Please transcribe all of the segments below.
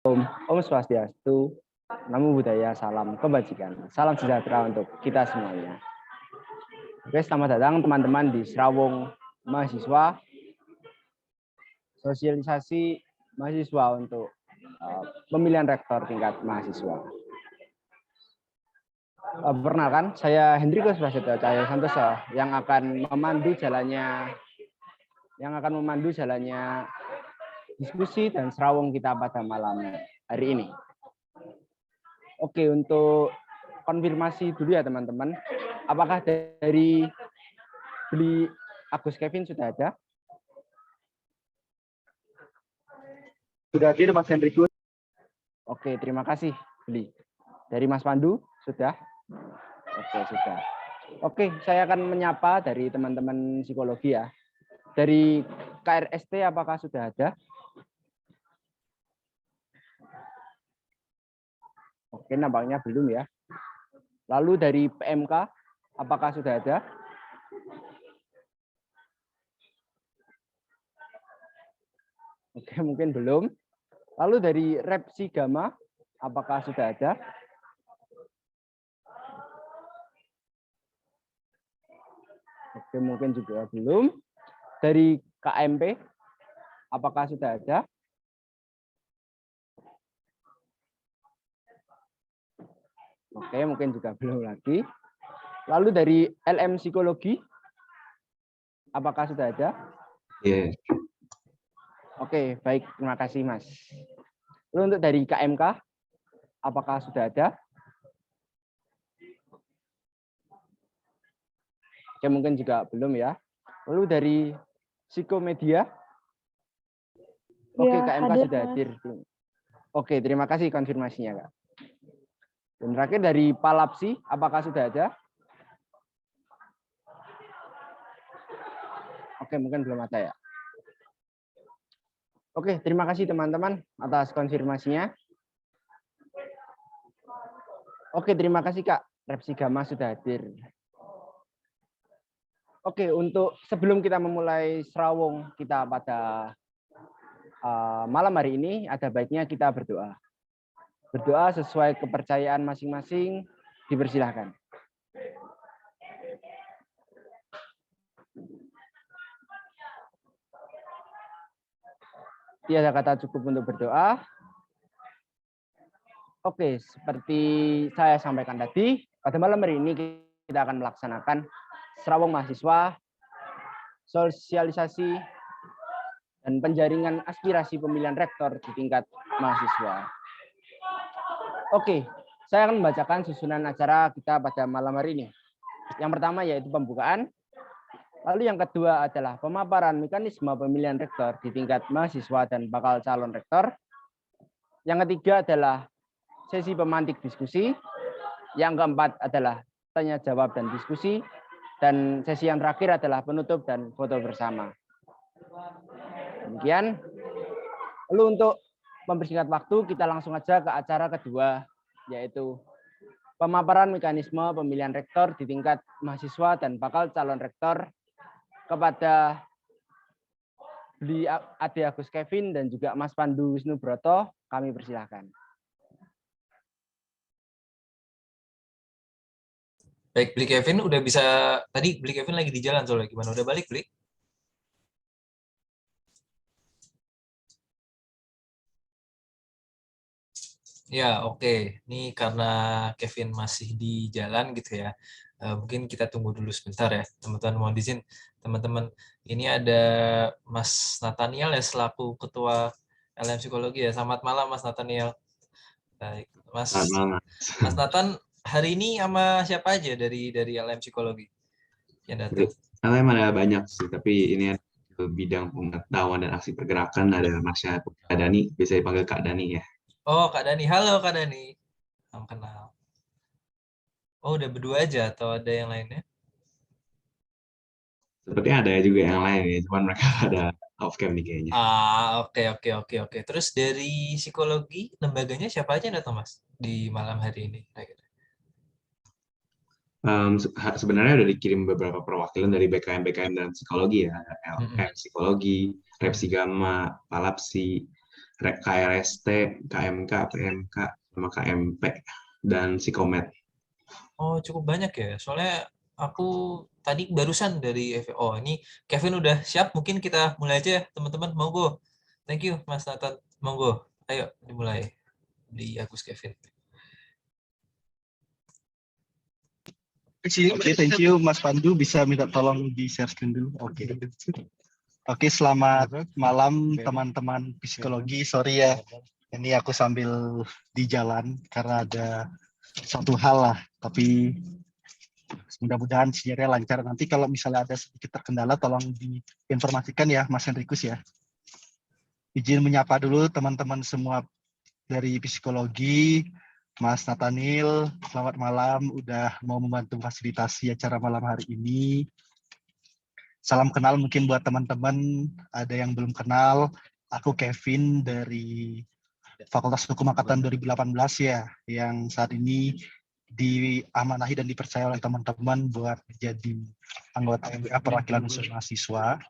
Om Swastiastu, Namo Buddhaya, salam kebajikan, salam sejahtera untuk kita semuanya. Oke, selamat datang teman-teman di Serawung Mahasiswa, sosialisasi mahasiswa untuk pemilihan rektor tingkat mahasiswa. Perkenalkan, saya Hendrikus Prasetyo Cahyo Santoso yang akan memandu jalannya diskusi dan serawung kita pada malam hari ini. Oke, untuk konfirmasi dulu ya teman-teman. Apakah dari Beli Agus Kevin sudah ada? Sudah hadir Mas Hendrikus. Oke, terima kasih Beli. Dari Mas Pandu sudah? Oke, sudah. Oke, saya akan menyapa dari teman-teman psikologi ya. Dari KRST apakah sudah ada? Oke, nampaknya belum ya. Lalu dari PMK, apakah sudah ada? Oke, mungkin belum. Lalu dari Repsi Gama, apakah sudah ada? Oke, mungkin juga belum. Dari KMP, apakah sudah ada? Oke, mungkin juga belum lagi. Lalu dari LM Psikologi, apakah sudah ada? Yes. Oke, baik. Terima kasih, Mas. Lalu untuk dari KMK, apakah sudah ada? Oke, mungkin juga belum ya. Lalu dari Psikomedia, oke, ya, KMK hadir, sudah hadir. Oke, terima kasih konfirmasinya, Kak. Dan terakhir dari Palapsi, apakah sudah ada? Oke, mungkin belum ada ya. Oke, terima kasih teman-teman atas konfirmasinya. Oke, terima kasih Kak. Repsi Gama sudah hadir. Oke, untuk sebelum kita memulai serawung kita pada malam hari ini, ada baiknya kita berdoa. Berdoa sesuai kepercayaan masing-masing, dipersilahkan. Tiada kata cukup untuk berdoa. Oke, seperti saya sampaikan tadi, pada malam hari ini kita akan melaksanakan serawung mahasiswa, sosialisasi, dan penjaringan aspirasi pemilihan rektor di tingkat mahasiswa. Oke, saya akan membacakan susunan acara kita pada malam hari ini. Yang pertama yaitu pembukaan. Lalu yang kedua adalah pemaparan mekanisme pemilihan rektor di tingkat mahasiswa dan bakal calon rektor. Yang ketiga adalah sesi pemantik diskusi. Yang keempat adalah tanya jawab dan diskusi. Dan sesi yang terakhir adalah penutup dan foto bersama. Demikian. Lalu untuk mempersingkat waktu, kita langsung aja ke acara kedua, yaitu pemaparan mekanisme pemilihan rektor di tingkat mahasiswa dan bakal calon rektor kepada Beli Ade Agus Kevin dan juga Mas Pandu Wisnu Broto. Kami persilahkan. Baik, Beli Kevin udah bisa, tadi Beli Kevin lagi di jalan soalnya, gimana? Udah balik, Beli? Ya, oke. Ini karena Kevin masih di jalan gitu ya. Mungkin kita tunggu dulu sebentar ya, teman-teman. Mohon izin, teman-teman. Ini ada Mas Nathaniel ya selaku Ketua LM Psikologi ya. Selamat malam, Mas Nathaniel. Baik, Mas. Selamat malam. Mas Nathan, hari ini sama siapa aja dari LM Psikologi yang datang? LM ada banyak sih, tapi ini ada bidang pengetahuan dan aksi pergerakan ada Mas Dani, bisa dipanggil Kak Dani ya. Oh, Kak Dani. Halo, Kak Dani. Salam kenal. Oh, udah berdua aja atau ada yang lainnya? Sepertinya ada juga yang lain ya, cuman mereka ada off cam nih kayaknya. Oke. Terus dari psikologi, lembaganya siapa aja yang datang, Mas, di malam hari ini? Sebenarnya udah dikirim beberapa perwakilan dari BKM dan psikologi ya, LM Psikologi, Repsi Gama, Palapsi, KRST, KMK, PMK, sama KMP, dan Psikomed. Oh, cukup banyak ya. Soalnya aku tadi barusan dari Oh, ini Kevin udah siap. Mungkin kita mulai aja ya, teman-teman. Monggo. Thank you, Mas Nathan. Monggo. Ayo, dimulai. Di Agus Kevin. Oke, thank you Mas Pandu. Bisa minta tolong di share screen dulu. Oke, selamat malam teman-teman psikologi. Sorry ya, ini aku sambil di jalan karena ada satu hal lah. Tapi mudah-mudahan sinyalnya lancar. Nanti kalau misalnya ada sedikit terkendala, tolong diinformasikan ya Mas Henrikus ya. Izin menyapa dulu teman-teman semua dari psikologi. Mas Nathaniel, selamat malam, udah mau membantu fasilitasi acara malam hari ini. Salam kenal mungkin buat teman-teman, ada yang belum kenal, aku Kevin dari Fakultas Hukum Angkatan 2018 ya, yang saat ini diamanahi dan dipercaya oleh teman-teman buat menjadi anggota MBA perwakilan unsur mahasiswa.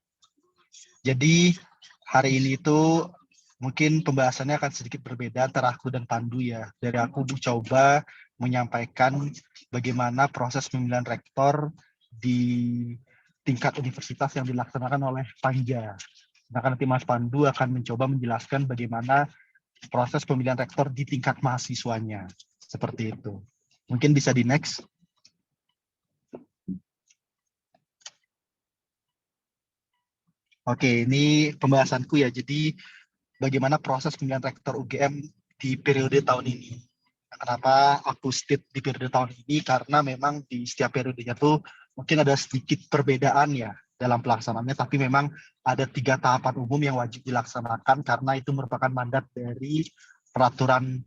Jadi hari ini itu mungkin pembahasannya akan sedikit berbeda antara aku dan Pandu ya. Dari aku coba menyampaikan bagaimana proses pemilihan rektor di tingkat universitas yang dilaksanakan oleh Panja. Nah, nanti Mas Pandu akan mencoba menjelaskan bagaimana proses pemilihan rektor di tingkat mahasiswanya. Seperti itu. Mungkin bisa di next. Oke, ini pembahasanku ya. Jadi bagaimana proses pemilihan rektor UGM di periode tahun ini. Kenapa aku state di periode tahun ini? Karena memang di setiap periodenya tuh mungkin ada sedikit perbedaan ya dalam pelaksanaannya, tapi memang ada 3 tahapan umum yang wajib dilaksanakan karena itu merupakan mandat dari peraturan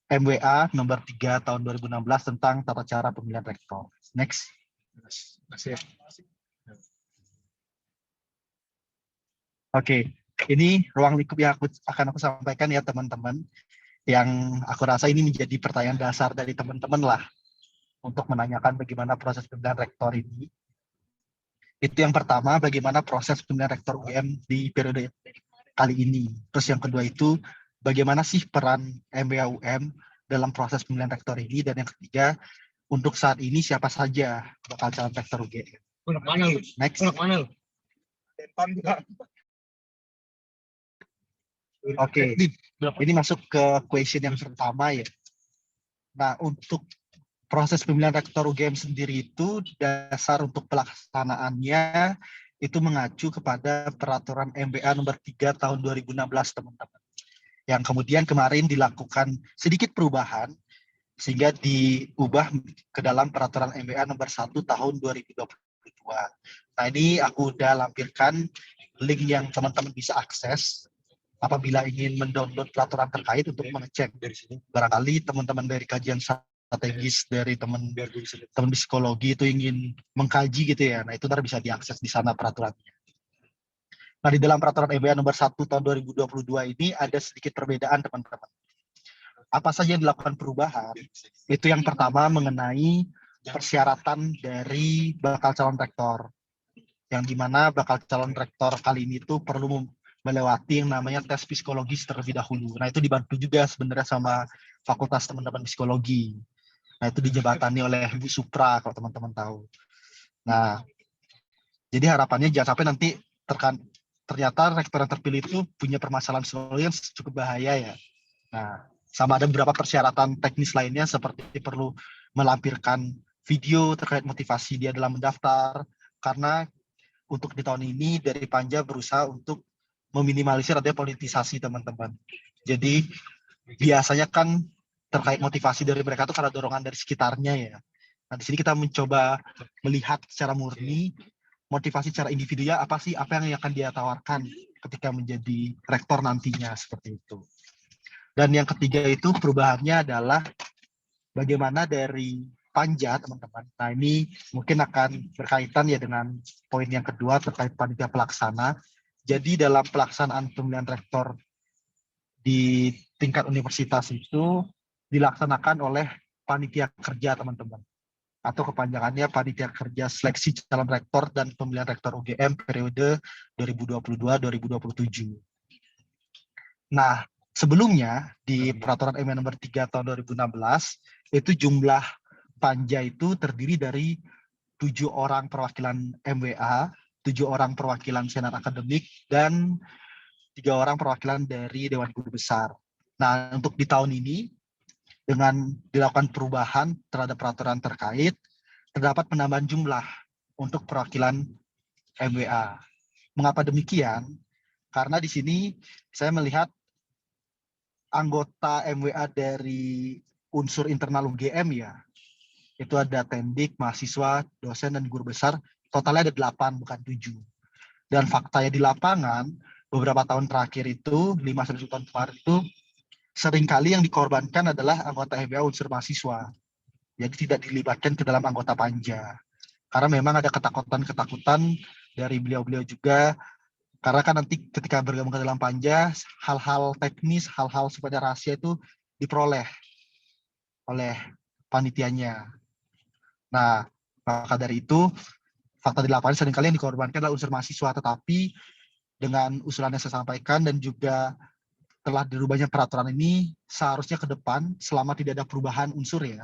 MWA nomor 3 tahun 2016 tentang tata cara pemilihan rektor. Next. Oke. Ini ruang lingkup yang akan aku sampaikan ya teman-teman, yang aku rasa ini menjadi pertanyaan dasar dari teman-teman lah untuk menanyakan bagaimana proses pemilihan rektor ini. Itu yang pertama, bagaimana proses pemilihan rektor UGM di periode kali ini. Terus yang kedua itu, bagaimana sih peran MBA UM dalam proses pemilihan rektor ini. Dan yang ketiga, untuk saat ini siapa saja bakal calon rektor UGM. Next. Oke, ini masuk ke question yang pertama ya. Nah, untuk proses pemilihan rektor UGM sendiri itu dasar untuk pelaksanaannya itu mengacu kepada peraturan MBA nomor 3 tahun 2016 teman-teman. Yang kemudian kemarin dilakukan sedikit perubahan sehingga diubah ke dalam peraturan MBA nomor 1 tahun 2022. Nah, ini aku udah lampirkan link yang teman-teman bisa akses apabila ingin mendownload peraturan terkait untuk mengecek dari sini. Barangkali teman-teman dari kajian strategis dari teman psikologi itu ingin mengkaji gitu ya. Nah, itu ntar bisa diakses di sana peraturannya. Nah, di dalam peraturan MBA nomor 1 tahun 2022 ini ada sedikit perbedaan teman-teman. Apa saja yang dilakukan perubahan? Itu yang pertama mengenai persyaratan dari bakal calon rektor. Yang dimana bakal calon rektor kali ini tuh perlu melewati yang namanya tes psikologis terlebih dahulu. Nah, itu dibantu juga sebenarnya sama fakultas teman-teman psikologi. Nah, itu dijembatani oleh Bu Supra kalau teman-teman tahu. Nah, jadi harapannya jangan sampai nanti ternyata rektor yang terpilih itu punya permasalahan psikologi yang cukup bahaya ya. Nah, sama ada beberapa persyaratan teknis lainnya seperti perlu melampirkan video terkait motivasi dia dalam mendaftar, karena untuk di tahun ini dari Panja berusaha untuk meminimalisir adanya politisasi teman-teman. Jadi biasanya kan terkait motivasi dari mereka itu karena dorongan dari sekitarnya ya. Nah, di sini kita mencoba melihat secara murni motivasi secara individunya apa sih, apa yang akan dia tawarkan ketika menjadi rektor nantinya, seperti itu. Dan yang ketiga itu perubahannya adalah bagaimana dari Panja teman-teman. Nah, ini mungkin akan berkaitan ya dengan poin yang kedua terkait panitia pelaksana. Jadi dalam pelaksanaan pemilihan rektor di tingkat universitas itu dilaksanakan oleh panitia kerja teman-teman, atau kepanjangannya panitia kerja seleksi calon rektor dan pemilihan rektor UGM periode 2022-2027. Nah, sebelumnya di Peraturan MW Nomor 3 Tahun 2016 itu jumlah panja itu terdiri dari 7 orang perwakilan MWA, 7 orang perwakilan senat akademik, dan 3 orang perwakilan dari Dewan Guru Besar. Nah, untuk di tahun ini, dengan dilakukan perubahan terhadap peraturan terkait, terdapat penambahan jumlah untuk perwakilan MWA. Mengapa demikian? Karena di sini saya melihat anggota MWA dari unsur internal UGM ya, itu ada tendik, mahasiswa, dosen, dan guru besar, totalnya ada 8, bukan 7. Dan faktanya di lapangan, beberapa tahun terakhir itu, 5-10 tahun kemarin itu, seringkali yang dikorbankan adalah anggota MWA unsur mahasiswa. Jadi tidak dilibatkan ke dalam anggota panja. Karena memang ada ketakutan-ketakutan dari beliau-beliau juga, karena kan nanti ketika bergabung ke dalam panja, hal-hal teknis, hal-hal sifatnya rahasia itu diperoleh oleh panitianya. Nah, maka dari itu, fakta di lapangan seringkali yang dikorbankan adalah unsur mahasiswa, tetapi dengan usulan yang saya sampaikan dan juga telah dirubahnya peraturan ini, seharusnya ke depan, selama tidak ada perubahan unsur ya,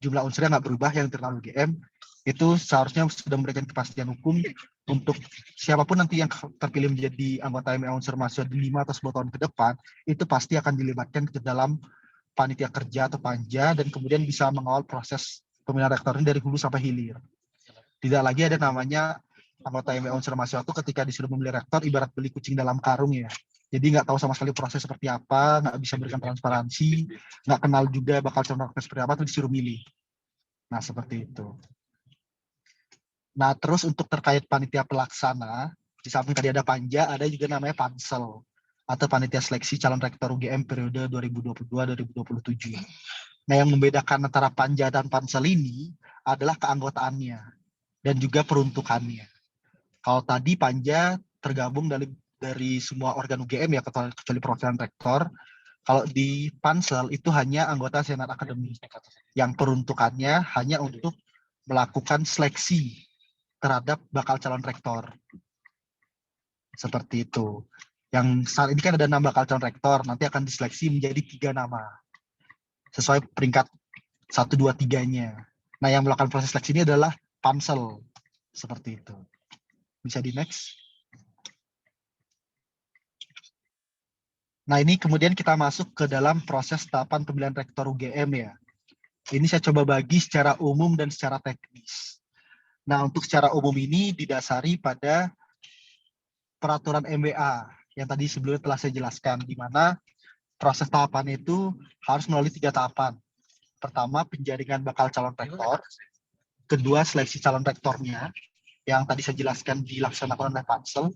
jumlah unsurnya nggak berubah yang internal UGM, itu seharusnya sudah memberikan kepastian hukum untuk siapapun nanti yang terpilih menjadi anggota MWA unsur mahasiswa di 5 atau 10 tahun ke depan, itu pasti akan dilibatkan ke dalam panitia kerja atau panja, dan kemudian bisa mengawal proses pemilihan rektor ini dari hulu sampai hilir. Tidak lagi ada namanya anggota MWA unsur mahasiswa itu ketika disuruh memilih rektor, ibarat beli kucing dalam karung ya. Jadi nggak tahu sama sekali proses seperti apa, nggak bisa berikan transparansi, nggak kenal juga bakal calon rektor seperti apa, terus disuruh milih. Nah, seperti itu. Nah, terus untuk terkait panitia pelaksana, di samping tadi ada panja, ada juga namanya pansel, atau panitia seleksi calon rektor UGM periode 2022-2027. Nah, yang membedakan antara panja dan pansel ini adalah keanggotaannya dan juga peruntukannya. Kalau tadi panja tergabung dari semua organ UGM ya, kecuali perwakilan rektor. Kalau di pansel itu hanya anggota senat akademik yang peruntukannya hanya untuk melakukan seleksi terhadap bakal calon rektor. Seperti itu. Yang saat ini kan ada 6 bakal calon rektor, nanti akan diseleksi menjadi 3 nama. Sesuai peringkat 1, 2, 3-nya. Nah, yang melakukan proses seleksi ini adalah pansel. Seperti itu. Bisa di next. Nah, ini kemudian kita masuk ke dalam proses tahapan pemilihan rektor UGM ya. Ini saya coba bagi secara umum dan secara teknis. Nah, untuk secara umum ini didasari pada peraturan MWA yang tadi sebelumnya telah saya jelaskan, di mana proses tahapan itu harus melalui 3 tahapan. Pertama, penjaringan bakal calon rektor. Kedua, seleksi calon rektornya, yang tadi saya jelaskan dilaksanakan oleh pansel.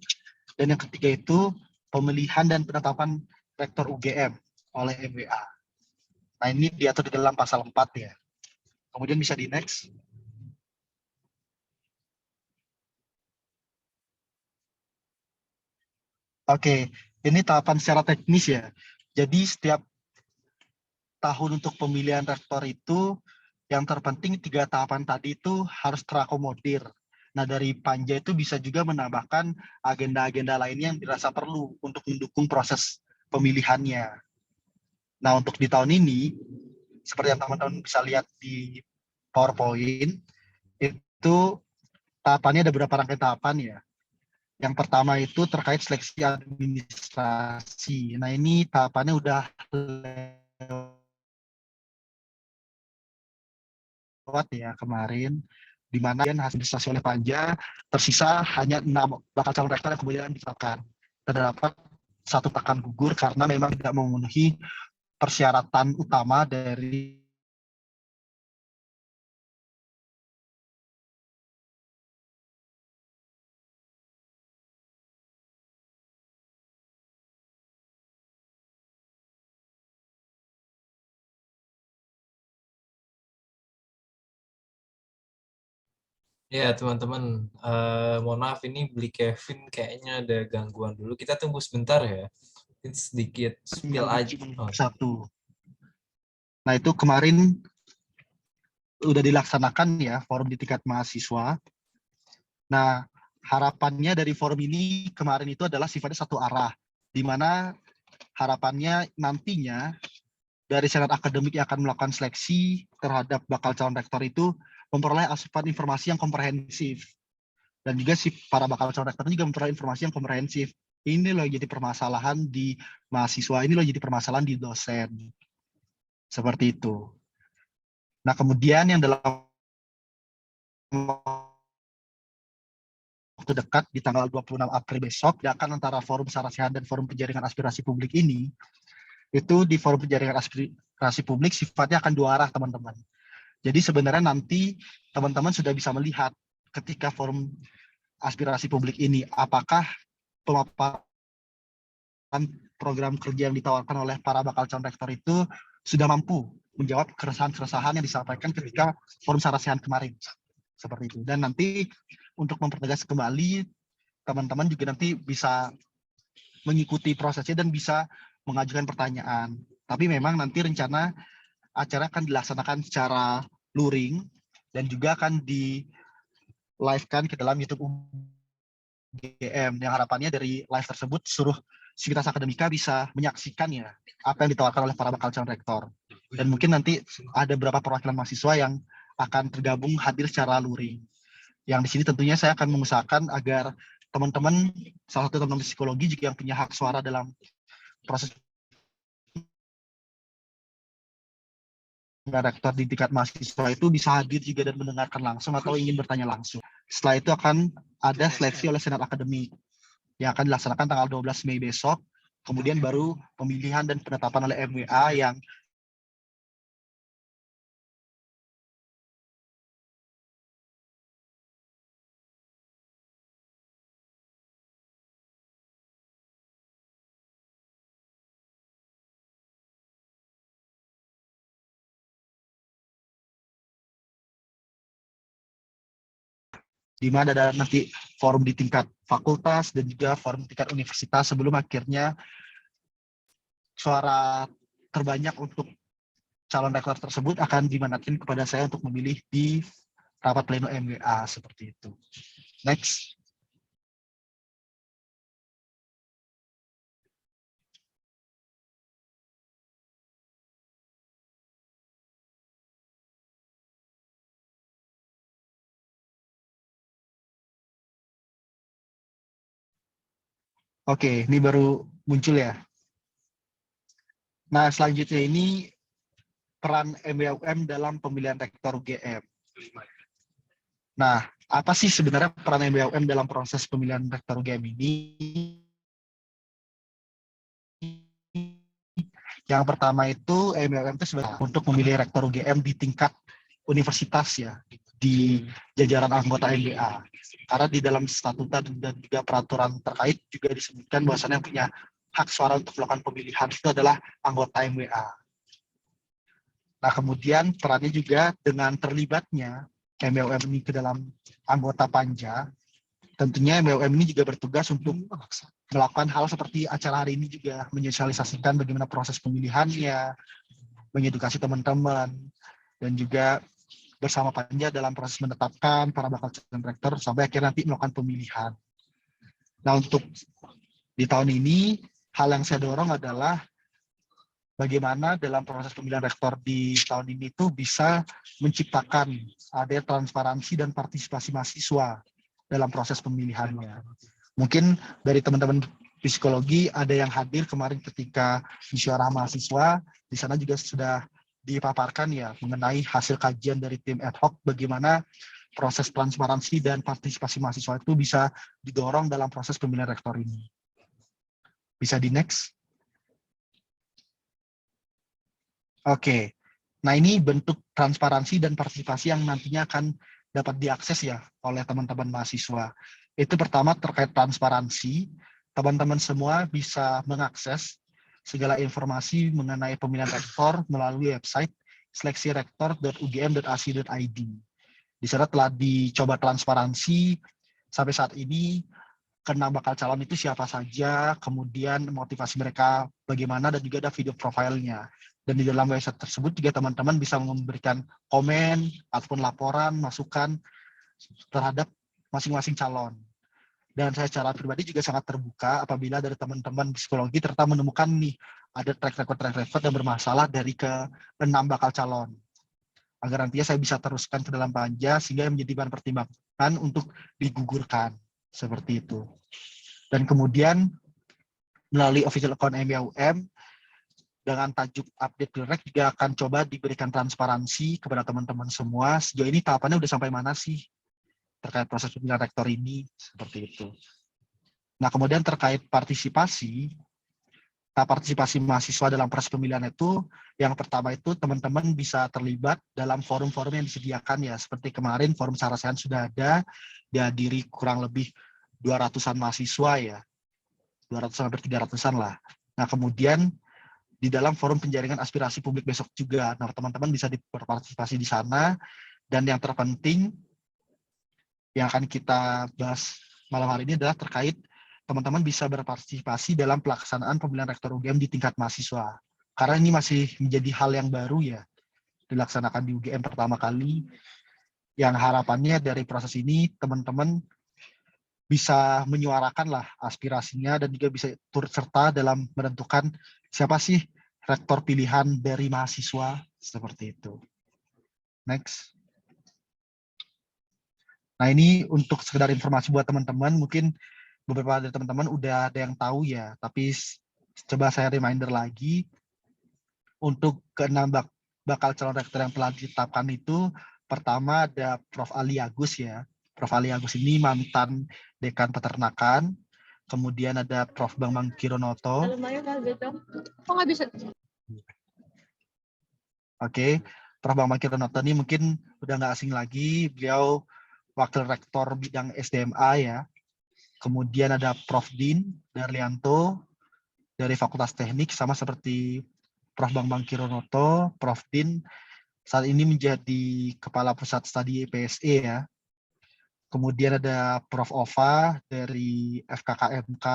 Dan yang ketiga itu pemilihan dan penetapan rektor UGM oleh MWA. Nah, ini diatur di dalam pasal 4 ya. Kemudian bisa di next. Oke, ini tahapan secara teknis ya. Jadi setiap tahun untuk pemilihan rektor itu yang terpenting 3 tahapan tadi itu harus terakomodir. Nah, dari panja itu bisa juga menambahkan agenda-agenda lainnya yang dirasa perlu untuk mendukung proses pemilihannya. Nah, untuk di tahun ini, seperti yang teman-teman bisa lihat di PowerPoint, itu tahapannya ada beberapa rangkaian tahapan ya. Yang pertama itu terkait seleksi administrasi. Nah, ini tahapannya udah lewat ya kemarin, di mana hasil administrasi oleh panja tersisa hanya 6 bakal calon rektor yang kemudian ditetapkan. Terdapat 1 akan gugur karena memang tidak memenuhi persyaratan utama dari Ya, teman-teman, mohon maaf ini Beli Kevin kayaknya ada gangguan dulu. Kita tunggu sebentar ya. Mungkin sedikit spill aja. Oh. 1. Nah, itu kemarin udah dilaksanakan ya forum di tingkat mahasiswa. Nah, harapannya dari forum ini kemarin itu adalah sifatnya satu arah, di mana harapannya nantinya dari Senat Akademik yang akan melakukan seleksi terhadap bakal calon rektor itu memperoleh asupan informasi yang komprehensif. Dan juga si para bakal calon rektor juga memperoleh informasi yang komprehensif. Ini loh jadi permasalahan di mahasiswa, ini loh jadi permasalahan di dosen. Seperti itu. Nah, kemudian yang dalam waktu dekat di tanggal 26 April besok, akan antara Forum Sarasehan dan Forum Penjaringan Aspirasi Publik ini, itu di Forum Penjaringan Aspirasi Publik sifatnya akan dua arah, teman-teman. Jadi sebenarnya nanti teman-teman sudah bisa melihat ketika Forum Aspirasi Publik ini, apakah pemaparan program kerja yang ditawarkan oleh para bakal calon rektor itu sudah mampu menjawab keresahan-keresahan yang disampaikan ketika Forum Sarasehan kemarin. Seperti itu. Dan nanti untuk mempertegas kembali, teman-teman juga nanti bisa mengikuti prosesnya dan bisa mengajukan pertanyaan. Tapi memang nanti rencana acara akan dilaksanakan secara luring dan juga akan di live-kan ke dalam YouTube UGM, yang harapannya dari live tersebut seluruh sivitas akademika bisa menyaksikan ya apa yang ditawarkan oleh para bakal calon rektor. Dan mungkin nanti ada beberapa perwakilan mahasiswa yang akan tergabung hadir secara luring. Yang di sini tentunya saya akan mengusahakan agar teman-teman, salah satu teman-teman psikologi juga yang punya hak suara dalam proses rektor di tingkat mahasiswa itu bisa hadir juga dan mendengarkan langsung atau ingin bertanya langsung. Setelah itu akan ada seleksi oleh Senat Akademik yang akan dilaksanakan tanggal 12 Mei besok. Kemudian baru pemilihan dan penetapan oleh MWA yang di mana ada nanti forum di tingkat fakultas dan juga forum tingkat universitas sebelum akhirnya suara terbanyak untuk calon rektor tersebut akan dimandatkan kepada saya untuk memilih di rapat pleno MWA seperti itu. Next. Oke, ini baru muncul ya. Nah, selanjutnya ini peran MWUM dalam pemilihan rektor UGM. Nah, apa sih sebenarnya peran MWUM dalam proses pemilihan rektor UGM ini? Yang pertama itu MWUM itu sebenarnya untuk memilih rektor UGM di tingkat universitas ya, di jajaran anggota MBA. Karena di dalam statuta dan juga peraturan terkait juga disebutkan bahwasannya yang punya hak suara untuk melakukan pemilihan itu adalah anggota MWA. Nah, kemudian perannya juga dengan terlibatnya MWUM ini ke dalam anggota panja, tentunya MWUM ini juga bertugas untuk melakukan hal seperti acara hari ini juga, menyosialisasikan bagaimana proses pemilihannya, mengedukasi teman-teman, dan juga bersama panja dalam proses menetapkan para bakal calon rektor sampai akhirnya nanti melakukan pemilihan. Nah, untuk di tahun ini, hal yang saya dorong adalah bagaimana dalam proses pemilihan rektor di tahun ini itu bisa menciptakan ada transparansi dan partisipasi mahasiswa dalam proses pemilihannya. Mungkin dari teman-teman psikologi ada yang hadir kemarin ketika musyawarah mahasiswa, di sana juga sudah dipaparkan ya mengenai hasil kajian dari tim ad hoc bagaimana proses transparansi dan partisipasi mahasiswa itu bisa didorong dalam proses pemilihan rektor ini. Bisa di next. Oke, nah ini bentuk transparansi dan partisipasi yang nantinya akan dapat diakses ya oleh teman-teman mahasiswa. Itu pertama terkait transparansi, teman-teman semua bisa mengakses segala informasi mengenai pemilihan rektor melalui website seleksirektor.ugm.ac.id. Di sana telah dicoba transparansi sampai saat ini, kena bakal calon itu siapa saja, kemudian motivasi mereka bagaimana, dan juga ada video profilnya. Dan di dalam website tersebut juga teman-teman bisa memberikan komen ataupun laporan, masukan terhadap masing-masing calon. Dan saya secara pribadi juga sangat terbuka apabila dari teman-teman psikologi ternyata menemukan nih ada track record yang bermasalah dari ke-6 bakal calon. Agar nantinya saya bisa teruskan ke dalam panja sehingga menjadi bahan pertimbangan untuk digugurkan. Seperti itu. Dan kemudian melalui official account MYUM dengan tajuk update Pilrek juga akan coba diberikan transparansi kepada teman-teman semua. Sejauh ini tahapannya udah sampai mana sih terkait proses pemilihan rektor ini, seperti itu. Nah, kemudian terkait partisipasi mahasiswa dalam proses pemilihan itu, yang pertama itu teman-teman bisa terlibat dalam forum-forum yang disediakan ya, seperti kemarin forum Sarasehan sudah ada, dihadiri kurang lebih 200-an mahasiswa ya, 200-300-an lah. Nah, kemudian di dalam forum penjaringan aspirasi publik besok juga, nah teman-teman bisa berpartisipasi di sana, dan yang terpenting yang akan kita bahas malam hari ini adalah terkait teman-teman bisa berpartisipasi dalam pelaksanaan pemilihan rektor UGM di tingkat mahasiswa. Karena ini masih menjadi hal yang baru ya, dilaksanakan di UGM pertama kali, yang harapannya dari proses ini teman-teman bisa menyuarakan lah aspirasinya dan juga bisa turut serta dalam menentukan siapa sih rektor pilihan dari mahasiswa, seperti itu. Next. Nah, ini untuk sekedar informasi buat teman-teman, mungkin beberapa dari teman-teman udah ada yang tahu ya, tapi coba saya reminder lagi, untuk ke-6 bakal calon rektor yang telah ditetapkan itu, pertama ada Prof. Ali Agus ya. Prof. Ali Agus ini mantan Dekan Peternakan, kemudian ada Prof. Bambang Kironoto. Oke, Prof. Bambang Kironoto ini mungkin udah nggak asing lagi, beliau Wakil Rektor bidang SDMA ya. Kemudian ada Prof. Din Darlianto dari Fakultas Teknik, sama seperti Prof. Bambang Kironoto. Prof. Din saat ini menjadi Kepala Pusat Studi PSE ya. Kemudian ada Prof. Ova dari FKKMK,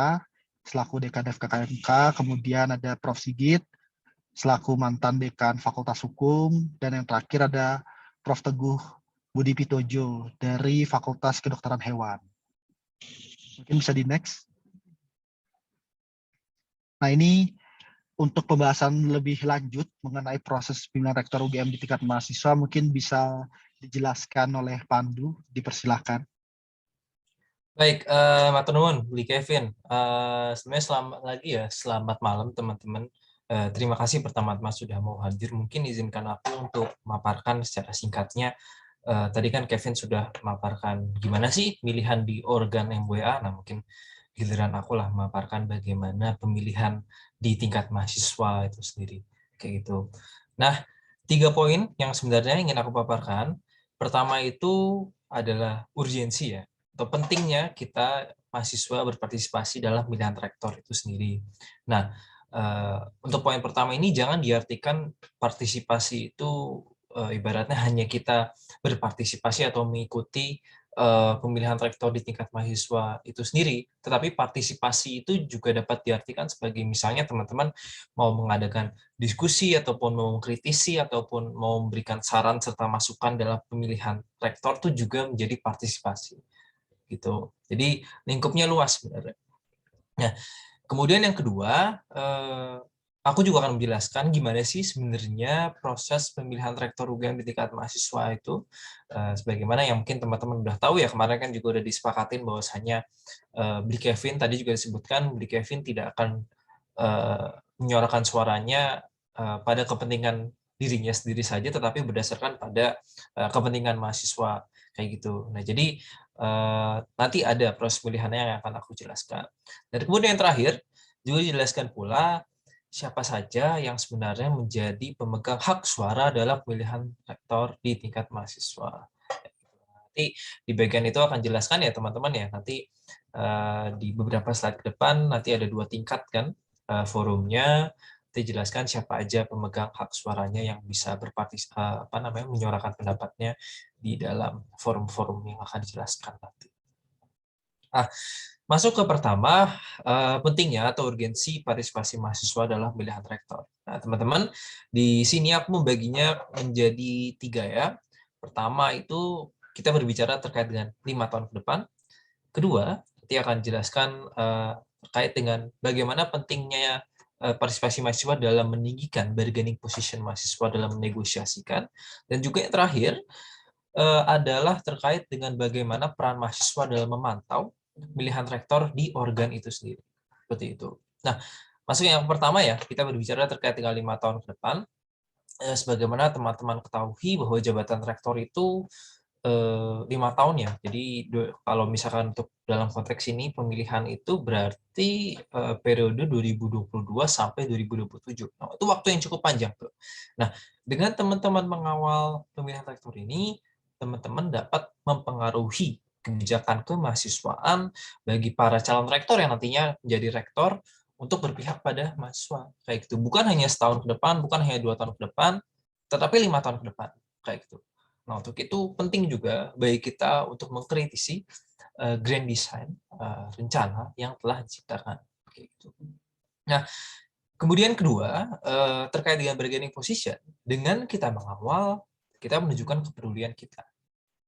selaku Dekan FKKMK. Kemudian ada Prof. Sigit, selaku mantan Dekan Fakultas Hukum. Dan yang terakhir ada Prof. Teguh Budi Pitojo dari Fakultas Kedokteran Hewan. Mungkin bisa di next. Nah, ini untuk pembahasan lebih lanjut mengenai proses pemilihan rektor UGM di tingkat mahasiswa, mungkin bisa dijelaskan oleh Pandu, dipersilahkan. Baik, matur nuwun, Bli Kevin. Sebenarnya selamat lagi ya, selamat malam teman-teman. Terima kasih pertama-tama sudah mau hadir. Mungkin izinkan aku untuk memaparkan secara singkatnya. Tadi kan Kevin sudah memaparkan gimana sih pemilihan di organ MWA. Nah, mungkin giliran aku lah memaparkan bagaimana pemilihan di tingkat mahasiswa itu sendiri. Kayak gitu. Nah, 3 poin yang sebenarnya ingin aku paparkan. Pertama itu adalah urgensi ya, atau pentingnya kita mahasiswa berpartisipasi dalam pemilihan rektor itu sendiri. Nah, untuk poin pertama ini jangan diartikan partisipasi itu ibaratnya hanya kita berpartisipasi atau mengikuti pemilihan rektor di tingkat mahasiswa itu sendiri, tetapi partisipasi itu juga dapat diartikan sebagai misalnya teman-teman mau mengadakan diskusi ataupun mau mengkritisi ataupun mau memberikan saran serta masukan dalam pemilihan rektor itu juga menjadi partisipasi gitu. Jadi lingkupnya luas sebenarnya. Nah, kemudian yang kedua, aku juga akan menjelaskan gimana sih sebenarnya proses pemilihan rektor UGM di tingkat mahasiswa itu, sebagaimana yang mungkin teman-teman udah tahu ya, kemarin kan juga udah disepakatin bahwasanya Bli Kevin tadi juga disebutkan, Bli Kevin tidak akan menyuarakan suaranya pada kepentingan dirinya sendiri saja, tetapi berdasarkan pada kepentingan mahasiswa kayak gitu. Nah, jadi nanti ada proses pemilihannya yang akan aku jelaskan. Dan kemudian yang terakhir juga dijelaskan pula siapa saja yang sebenarnya menjadi pemegang hak suara dalam pemilihan rektor di tingkat mahasiswa. Nanti di bagian itu akan jelaskan ya teman-teman ya, nanti di beberapa slide ke depan nanti ada 2 tingkat kan forumnya, nanti jelaskan siapa aja pemegang hak suaranya yang bisa berpartisipasi menyuarakan pendapatnya di dalam forum-forum yang akan dijelaskan nanti. Masuk ke pertama, pentingnya atau urgensi partisipasi mahasiswa dalam pemilihan rektor. Nah, teman-teman, di sini aku membaginya menjadi 3 ya. Pertama itu kita berbicara terkait dengan 5 tahun ke depan. Kedua, nanti akan jelaskan terkait dengan bagaimana pentingnya partisipasi mahasiswa dalam meninggikan bargaining position mahasiswa dalam menegosiasikan, dan juga yang terakhir adalah terkait dengan bagaimana peran mahasiswa dalam memantau pemilihan rektor di organ itu sendiri. Seperti itu. Nah, masuk yang pertama ya, kita berbicara terkait dengan 5 tahun ke depan. Sebagaimana teman-teman ketahui bahwa jabatan rektor itu 5 tahun ya. Jadi kalau misalkan untuk dalam konteks ini pemilihan itu berarti periode 2022 sampai 2027. Nah, itu waktu yang cukup panjang tuh. Nah, dengan teman-teman mengawal pemilihan rektor ini, teman-teman dapat mempengaruhi kebijakan kemahasiswaan bagi para calon rektor yang nantinya menjadi rektor untuk berpihak pada mahasiswa. Kayak gitu. Bukan hanya setahun ke depan, bukan hanya 2 tahun ke depan, tetapi 5 tahun ke depan. Kayak gitu. Nah, untuk itu penting juga bagi kita untuk mengkritisi grand design rencana yang telah diciptakan. Gitu. Nah, kemudian kedua, terkait dengan bargaining position, dengan kita mengawal, kita menunjukkan kepedulian kita.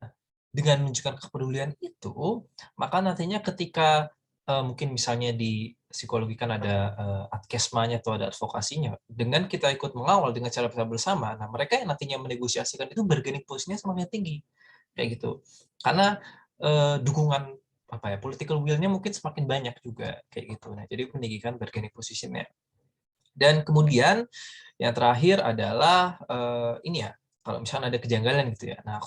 Nah, dengan menunjukkan kepedulian itu, maka nantinya ketika mungkin misalnya di psikologi kan ada adkesmanya atau ada advokasinya, dengan kita ikut mengawal dengan cara kita bersama, nah mereka yang nantinya menegosiasikan itu bargaining position-nya semakin tinggi, kayak gitu. Karena dukungan political will-nya mungkin semakin banyak juga, kayak gitu. Nah, jadi meninggikan bargaining position-nya. Dan kemudian yang terakhir adalah ini ya, kalau misalnya ada kejanggalan gitu ya. Nah,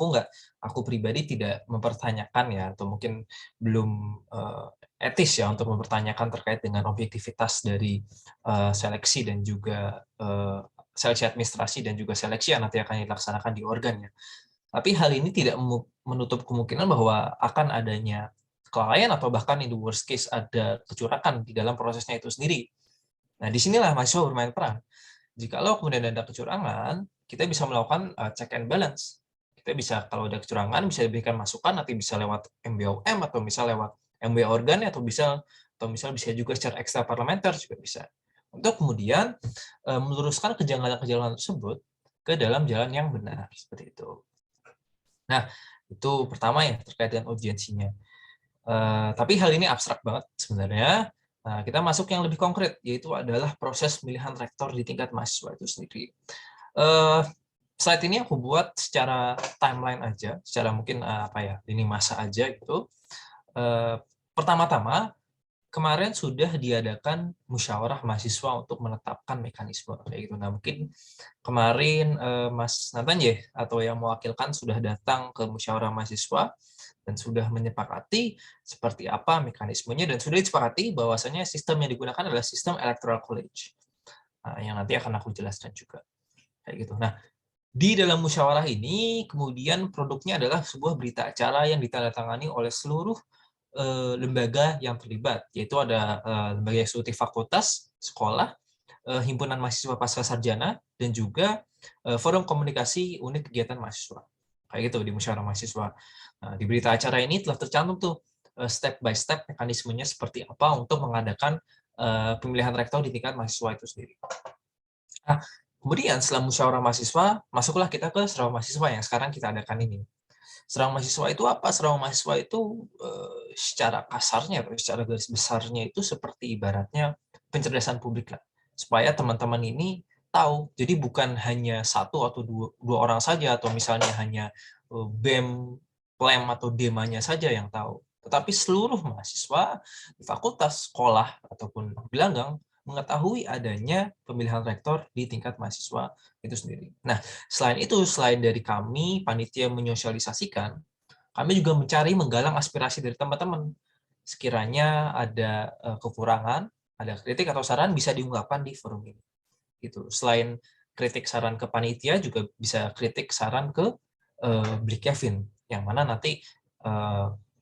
aku pribadi tidak mempertanyakan ya, atau mungkin belum etis ya untuk mempertanyakan terkait dengan objektivitas dari seleksi dan juga seleksi administrasi dan juga seleksi yang nanti akan dilaksanakan di organnya. Tapi hal ini tidak menutup kemungkinan bahwa akan adanya kelalaian atau bahkan in the worst case ada kecurangan di dalam prosesnya itu sendiri. Nah, disinilah mahasiswa bermain peran. Jikalau kemudian ada kecurangan, kita bisa melakukan check and balance. Kita bisa, kalau ada kecurangan, bisa diberikan masukan, nanti bisa lewat MBOM, atau bisa lewat MBO organ, atau bisa juga secara ekstra parlementer juga bisa. Untuk kemudian meluruskan kejanggalan-kejanggalan tersebut ke dalam jalan yang benar. Seperti itu. Nah, itu pertama ya, terkait dengan urgensinya. Tapi hal ini abstrak banget sebenarnya. Nah, kita masuk yang lebih konkret, yaitu adalah proses pemilihan rektor di tingkat mahasiswa itu sendiri. Slide ini aku buat secara timeline aja, secara mungkin lini masa aja gitu. Pertama-tama, kemarin sudah diadakan musyawarah mahasiswa untuk menetapkan mekanisme kayak gitu. Nah, mungkin kemarin Mas Nathan atau yang mewakilkan sudah datang ke musyawarah mahasiswa dan sudah menyepakati seperti apa mekanismenya, dan sudah disepakati bahwasanya sistem yang digunakan adalah sistem electoral college. Nah, yang nanti akan aku jelaskan juga. Kayak gitu. Nah, di dalam musyawarah ini kemudian produknya adalah sebuah berita acara yang ditandatangani oleh seluruh lembaga yang terlibat, yaitu ada lembaga eksekutif fakultas, sekolah, himpunan mahasiswa pasca sarjana, dan juga forum komunikasi unit kegiatan mahasiswa. Kayak gitu di musyawarah mahasiswa. Nah, di berita acara ini telah tercantum tuh step by step mekanismenya seperti apa untuk mengadakan pemilihan rektor di tingkat mahasiswa itu sendiri. Nah, kemudian setelah musyawarah mahasiswa, masuklah kita ke serawang mahasiswa yang sekarang kita adakan ini. Serawang mahasiswa itu apa? Serawang mahasiswa itu secara kasarnya, secara garis besarnya itu seperti ibaratnya pencerdasan publik lah. Supaya teman-teman ini tahu. Jadi bukan hanya satu atau dua orang saja, atau misalnya hanya BEM, PLEM, atau DEMA-nya saja yang tahu. Tetapi seluruh mahasiswa di fakultas, sekolah, ataupun gelanggang mengetahui adanya pemilihan rektor di tingkat mahasiswa itu sendiri. Nah, selain itu, selain dari kami, panitia menyosialisasikan, kami juga menggalang aspirasi dari teman-teman. Sekiranya ada kekurangan, ada kritik atau saran, bisa diungkapkan di forum ini. Gitu. Selain kritik saran ke panitia, juga bisa kritik saran ke Blik Kevin, yang mana nanti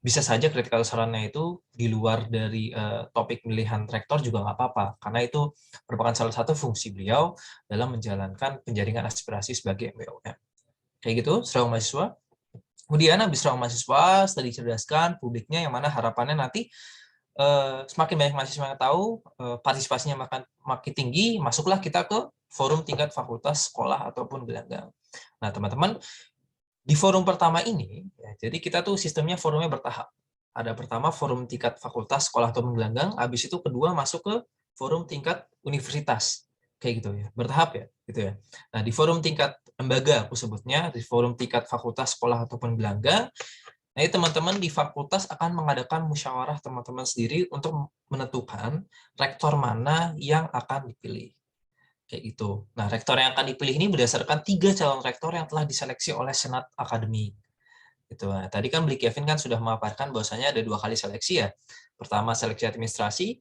bisa saja kritik atau sarannya itu di luar dari topik pemilihan rektor juga nggak apa-apa, karena itu merupakan salah satu fungsi beliau dalam menjalankan penjaringan aspirasi sebagai MBOM. Kayak gitu, serawang mahasiswa. Kemudian habis serawang mahasiswa, setelah dicerdaskan publiknya, yang mana harapannya nanti semakin banyak mahasiswa yang tahu, partisipasinya makin tinggi, masuklah kita ke forum tingkat fakultas, sekolah, ataupun gelanggang. Nah, teman-teman, di forum pertama ini, ya, jadi kita tuh sistemnya forumnya bertahap. Ada pertama forum tingkat fakultas, sekolah, atau gelanggang, habis itu kedua masuk ke forum tingkat universitas. Kayak gitu ya, bertahap ya, gitu ya. Nah, di forum tingkat lembaga aku sebutnya, di forum tingkat fakultas, sekolah, ataupun gelanggang, nah, teman-teman di fakultas akan mengadakan musyawarah teman-teman sendiri untuk menentukan rektor mana yang akan dipilih. Kayak gitu. Nah, rektor yang akan dipilih ini berdasarkan 3 calon rektor yang telah diseleksi oleh Senat Akademik. Gitu. Nah, tadi kan Bli Kevin kan sudah memaparkan bahwasanya ada 2 kali seleksi ya. Pertama seleksi administrasi,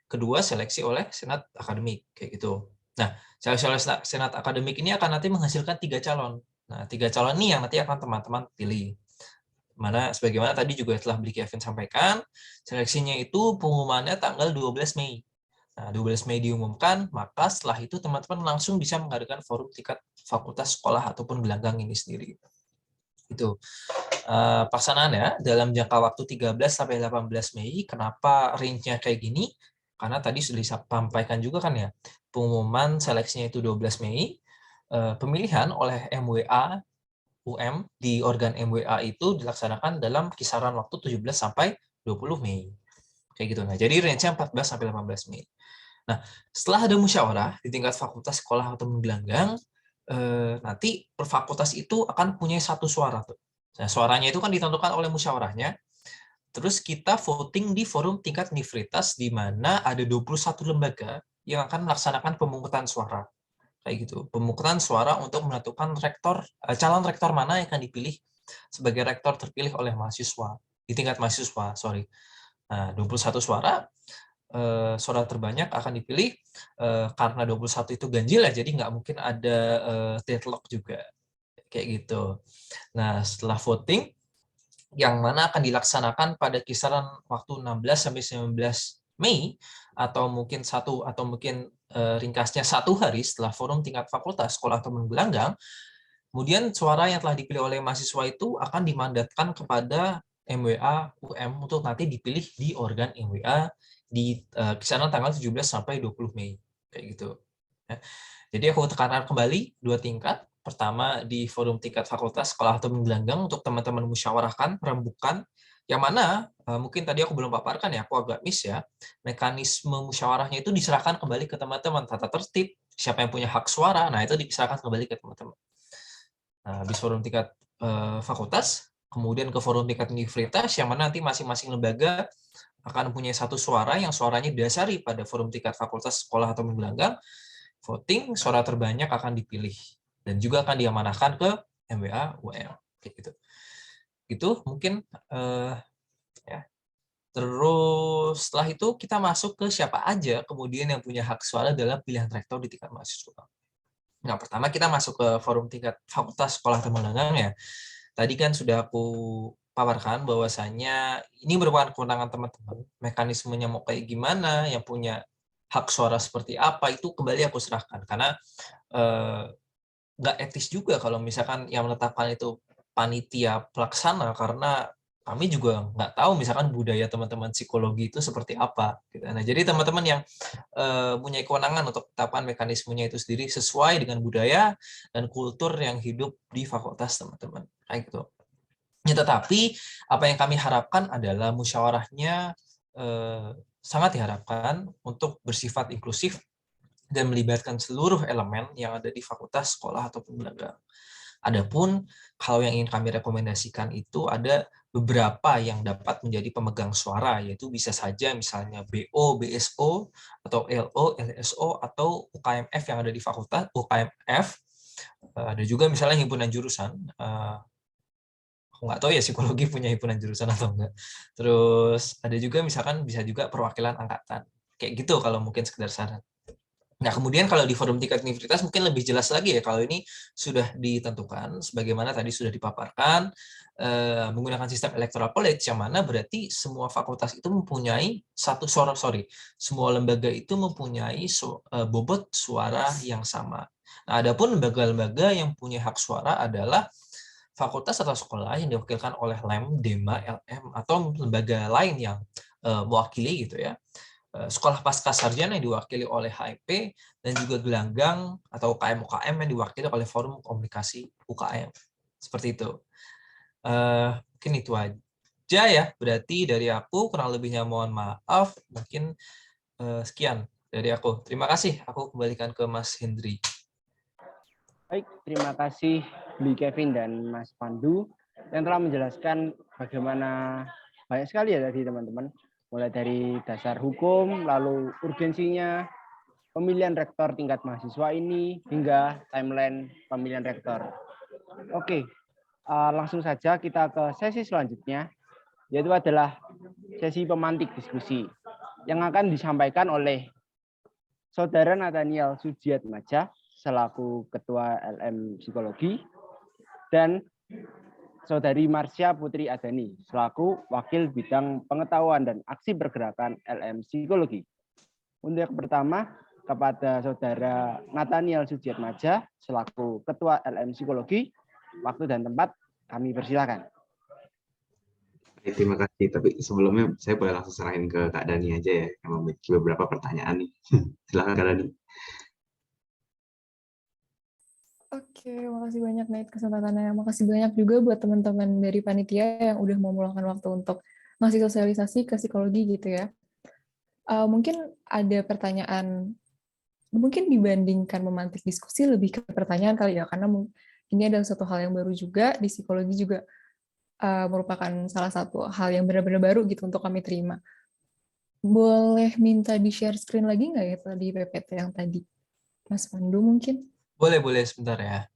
kedua seleksi oleh Senat Akademik. Kayak gitu. Nah, seleksi oleh Senat Akademik ini akan nanti menghasilkan 3 calon. Nah, 3 calon ini yang nanti akan teman-teman pilih. Mana sebagaimana tadi juga telah Bli Kevin sampaikan, seleksinya itu pengumumannya tanggal 12 Mei. Nah, 12 Mei diumumkan, maka setelah itu teman-teman langsung bisa mengadakan forum tingkat fakultas, sekolah, ataupun gelanggang ini sendiri. Itu pelaksanaannya dalam jangka waktu 13 sampai 18 Mei. Kenapa range-nya kayak gini? Karena tadi sudah disampaikan juga kan ya, pengumuman seleksinya itu 12 Mei, pemilihan oleh MWA UM di organ MWA itu dilaksanakan dalam kisaran waktu 17 sampai 20 Mei. Kayak gitu. Nah, jadi range-nya 14 sampai 18 Mei. Nah, setelah ada musyawarah di tingkat fakultas, sekolah, atau gelanggang, nanti per fakultas itu akan punya satu suara tuh. Nah, suaranya itu kan ditentukan oleh musyawarahnya. Terus kita voting di forum tingkat universitas di mana ada 21 lembaga yang akan melaksanakan pemungutan suara. Kayak gitu. Pemungutan suara untuk menentukan calon rektor mana yang akan dipilih sebagai rektor terpilih oleh mahasiswa di tingkat mahasiswa, sorry. Nah, 21 suara suara terbanyak akan dipilih karena 21 itu ganjil ya, jadi nggak mungkin ada deadlock juga kayak gitu. Nah, setelah voting yang mana akan dilaksanakan pada kisaran waktu 16 sampai 19 Mei atau mungkin ringkasnya 1 hari setelah forum tingkat fakultas, sekolah, atau gelanggang, kemudian suara yang telah dipilih oleh mahasiswa itu akan dimandatkan kepada MWA UM untuk nanti dipilih di organ MWA di kisaran tanggal 17 sampai 20 Mei kayak gitu. Ya. Jadi aku tekankan kembali 2 tingkat. Pertama di forum tingkat fakultas, sekolah, atau gelanggang untuk teman-teman musyawarahkan rembukan yang mana mungkin tadi aku belum paparkan ya, aku agak miss ya. Mekanisme musyawarahnya itu diserahkan kembali ke teman-teman, tata tertib, siapa yang punya hak suara, nah itu diserahkan kembali ke teman-teman. Nah, habis forum tingkat fakultas, kemudian ke forum tingkat universitas, yang mana nanti masing-masing lembaga akan punya satu suara yang suaranya didasari pada forum tingkat fakultas, sekolah, atau gelanggang. Voting, suara terbanyak akan dipilih dan juga akan diamanahkan ke MWA UM. Gitu. Gitu mungkin ya. Terus setelah itu kita masuk ke siapa aja kemudian yang punya hak suara dalam pilihan rektor di tingkat mahasiswa. Nah, pertama kita masuk ke forum tingkat fakultas, sekolah, atau gelanggang ya. Tadi kan sudah aku paparkan bahwasanya ini merupakan kewenangan teman-teman. Mekanismenya mau kayak gimana, yang punya hak suara seperti apa, itu kembali aku serahkan. Karena nggak etis juga kalau misalkan yang menetapkan itu panitia pelaksana, karena kami juga nggak tahu misalkan budaya teman-teman psikologi itu seperti apa. Nah, jadi teman-teman yang punya kewenangan untuk menetapkan mekanismenya itu sendiri sesuai dengan budaya dan kultur yang hidup di fakultas teman-teman. Kayak gitu. Ya, tetapi apa yang kami harapkan adalah musyawarahnya sangat diharapkan untuk bersifat inklusif dan melibatkan seluruh elemen yang ada di fakultas, sekolah, ataupun gelanggang. Adapun kalau yang ingin kami rekomendasikan itu ada beberapa yang dapat menjadi pemegang suara, yaitu bisa saja misalnya BO, BSO, atau LO, LSO, atau UKMF yang ada di fakultas, UKMF. Ada juga misalnya himpunan jurusan. Aku nggak tahu ya psikologi punya himpunan jurusan atau enggak. Terus ada juga misalkan bisa juga perwakilan angkatan. Kayak gitu kalau mungkin sekedar saran. Nah, kemudian kalau di forum tingkat universitas mungkin lebih jelas lagi ya, kalau ini sudah ditentukan sebagaimana tadi sudah dipaparkan menggunakan sistem electoral college, yang mana berarti semua fakultas itu mempunyai semua lembaga itu mempunyai bobot suara yang sama. Nah, adapun lembaga-lembaga yang punya hak suara adalah fakultas atau sekolah yang diwakilkan oleh LEM, DEMA, LM, atau lembaga lain yang mewakili gitu ya. Sekolah pasca sarjana yang diwakili oleh HMP, dan juga gelanggang atau UKM-UKM yang diwakili oleh forum komunikasi UKM. Seperti itu. Mungkin itu aja saja ya, berarti dari aku, kurang lebihnya mohon maaf. Mungkin sekian dari aku. Terima kasih. Aku kembalikan ke Mas Hendri. Baik, terima kasih Bli Kevin dan Mas Pandu yang telah menjelaskan bagaimana banyak sekali ya tadi teman-teman. Mulai dari dasar hukum, lalu urgensinya pemilihan rektor tingkat mahasiswa ini, hingga timeline pemilihan rektor. Oke, langsung saja kita ke sesi selanjutnya, yaitu adalah sesi pemantik diskusi yang akan disampaikan oleh Saudara Nathaniel Sujiatmadja selaku Ketua LM Psikologi dan Saudari Marsha Putri Adani selaku Wakil Bidang Pengetahuan dan Aksi Pergerakan LM Psikologi. Untuk yang pertama, kepada Saudara Nathaniel Sujiatmadja selaku Ketua LM Psikologi, waktu dan tempat kami persilakan. Terima kasih. Tapi sebelumnya saya boleh langsung serahin ke Kak Dani aja ya, yang memiliki beberapa pertanyaan nih. Silakan Kak Dani. Oke, makasih banyak Nate kesempatannya. Makasih banyak juga buat teman-teman dari panitia yang udah mau meluangkan waktu untuk ngasih sosialisasi ke psikologi gitu ya. Mungkin ada pertanyaan, mungkin dibandingkan memantik diskusi lebih ke pertanyaan kali ya, karena ini adalah satu hal yang baru juga, di psikologi juga merupakan salah satu hal yang benar-benar baru gitu untuk kami terima. Boleh minta di-share screen lagi nggak ya tadi PPT yang tadi? Mas Pandu mungkin? Boleh sebentar ya.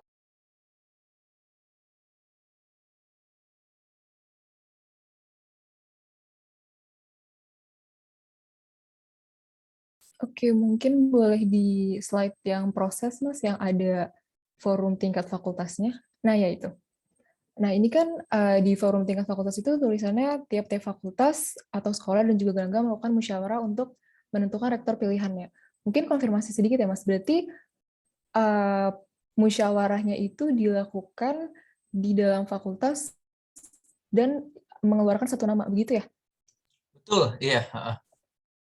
Oke, mungkin boleh di slide yang proses, Mas, yang ada forum tingkat fakultasnya. Nah, ya itu. Nah, ini kan di forum tingkat fakultas itu tulisannya tiap-tiap fakultas atau sekolah dan juga gelanggang melakukan musyawarah untuk menentukan rektor pilihannya. Mungkin konfirmasi sedikit ya, Mas. Berarti musyawarahnya itu dilakukan di dalam fakultas dan mengeluarkan satu nama, begitu ya? Betul, iya.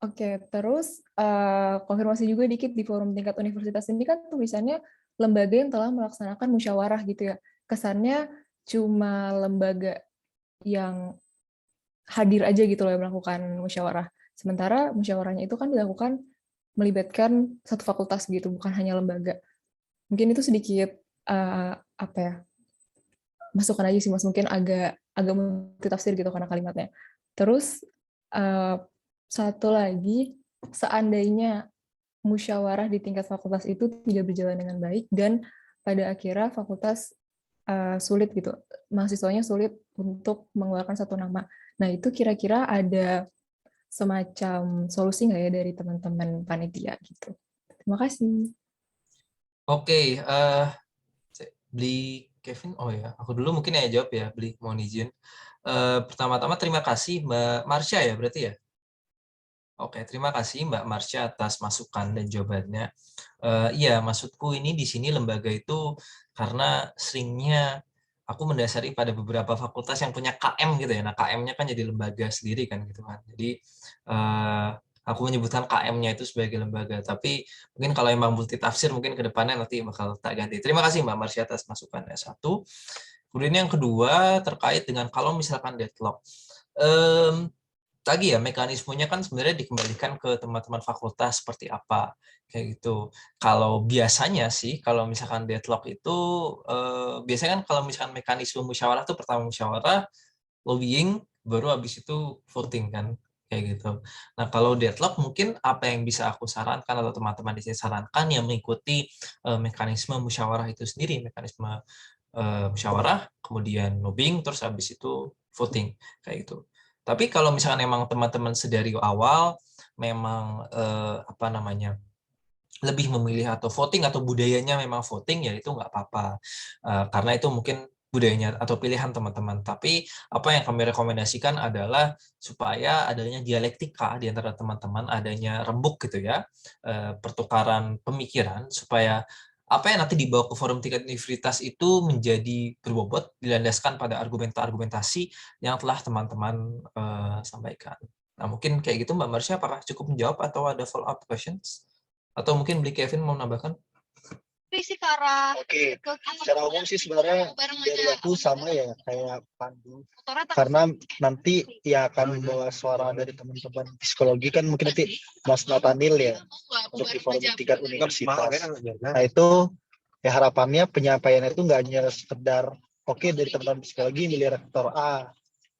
Oke, terus konfirmasi juga dikit di forum tingkat universitas ini kan tulisannya lembaga yang telah melaksanakan musyawarah gitu ya. Kesannya cuma lembaga yang hadir aja gitu loh yang melakukan musyawarah. Sementara musyawarahnya itu kan dilakukan melibatkan satu fakultas gitu, bukan hanya lembaga. Mungkin itu sedikit apa ya? Masukan aja sih Mas, mungkin agak multitafsir gitu karena kalimatnya. Terus satu lagi, seandainya musyawarah di tingkat fakultas itu tidak berjalan dengan baik dan pada akhirnya fakultas sulit gitu, mahasiswanya sulit untuk mengeluarkan satu nama. Nah itu kira-kira ada semacam solusi nggak ya dari teman-teman panitia gitu? Terima kasih. Oke, Beli Kevin, oh ya, aku dulu mungkin ya jawab ya, Beli, mohon izin. Pertama-tama terima kasih Mbak Marsha ya, berarti ya? Oke, terima kasih Mbak Marsha atas masukan dan jawabannya. Iya, maksudku ini di sini lembaga itu karena seringnya aku mendasari pada beberapa fakultas yang punya KM gitu ya. Nah, KM-nya kan jadi lembaga sendiri kan gitu kan. Jadi aku menyebutkan KM-nya itu sebagai lembaga. Tapi mungkin kalau emang multitafsir mungkin ke depannya nanti bakal tak ganti. Terima kasih Mbak Marsha atas masukannya. Satu. Kemudian yang kedua terkait dengan kalau misalkan deadlock. Lagi ya mekanismenya kan sebenarnya dikembalikan ke teman-teman fakultas seperti apa kayak gitu. Kalau biasanya sih kalau misalkan deadlock itu biasanya kan kalau misalkan mekanisme musyawarah itu pertama musyawarah, lobbying, baru habis itu voting kan kayak gitu. Nah kalau deadlock mungkin apa yang bisa aku sarankan atau teman-teman di sini sarankan yang mengikuti mekanisme musyawarah itu sendiri, mekanisme musyawarah, kemudian lobbying, terus habis itu voting kayak gitu. Tapi kalau misalkan memang teman-teman sedari awal memang apa namanya lebih memilih atau voting atau budayanya memang voting ya itu nggak apa-apa karena itu mungkin budayanya atau pilihan teman-teman. Tapi apa yang kami rekomendasikan adalah supaya adanya dialektika di antara teman-teman, adanya rembuk gitu ya, pertukaran pemikiran supaya apa yang nanti dibawa ke forum tingkat universitas itu menjadi berbobot, dilandaskan pada argumentasi yang telah teman-teman sampaikan. Nah, mungkin kayak gitu Mbak Marsha, apakah cukup menjawab atau ada follow up questions? Atau mungkin Beli Kevin mau menambahkan? sih ke arah Oke, ke kiri. secara umum sih sebenarnya Bareng dari aja. aku sama ya kayak Pandu. Motornya tak- Karena nanti ya akan membawa suara dari teman-teman psikologi kan mungkin nanti Mas Natanil ya Mau nggak? untuk di Bareng forum aja. tingkat universitas. Nah itu ya harapannya penyampaiannya itu nggak hanya sekedar oke dari teman-teman psikologi milih rektor A,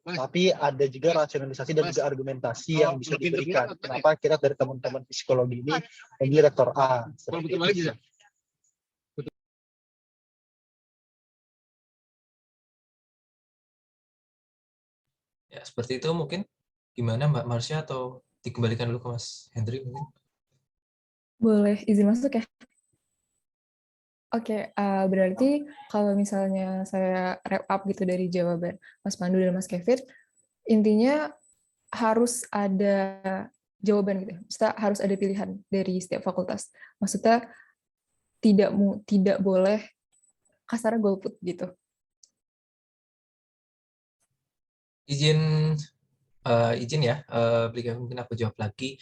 tapi ada juga rasionalisasi dan juga argumentasi yang bisa diberikan. Kenapa kita dari teman-teman psikologi ini memilih rektor A? Seperti itu sih. Ya, seperti itu mungkin. Gimana Mbak Marsha, atau dikembalikan dulu ke Mas Hendry mungkin? Boleh izin masuk ya? Oke, berarti kalau misalnya saya wrap up gitu dari jawaban Mas Pandu dan Mas Kevin, intinya harus ada jawaban gitu. Maksudnya harus ada pilihan dari setiap fakultas. Maksudnya tidak boleh kasarnya golput gitu. Izin izin ya, mungkin aku jawab lagi.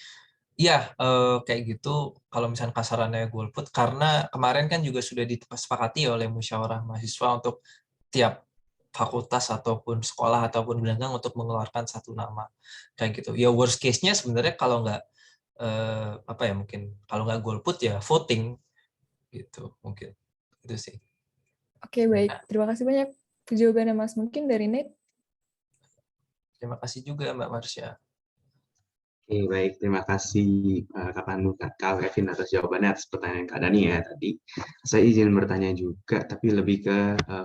Iya, kayak gitu. Kalau misalnya kasarannya golput, karena kemarin kan juga sudah disepakati oleh musyawarah mahasiswa untuk tiap fakultas ataupun sekolah ataupun gelanggang untuk mengeluarkan satu nama, kayak gitu. Ya worst case-nya sebenarnya kalau nggak apa ya, mungkin kalau nggak golput ya voting gitu, mungkin itu sih. Oke, baik. Terima kasih banyak jawabannya Mas. Mungkin dari Nate. Terima kasih juga Mbak Marsha. Oke, baik. Terima kasih Kak Pandu, Kak Kevin atas jawabannya atas pertanyaan Kak Dani ya tadi. Saya izin bertanya juga, tapi lebih ke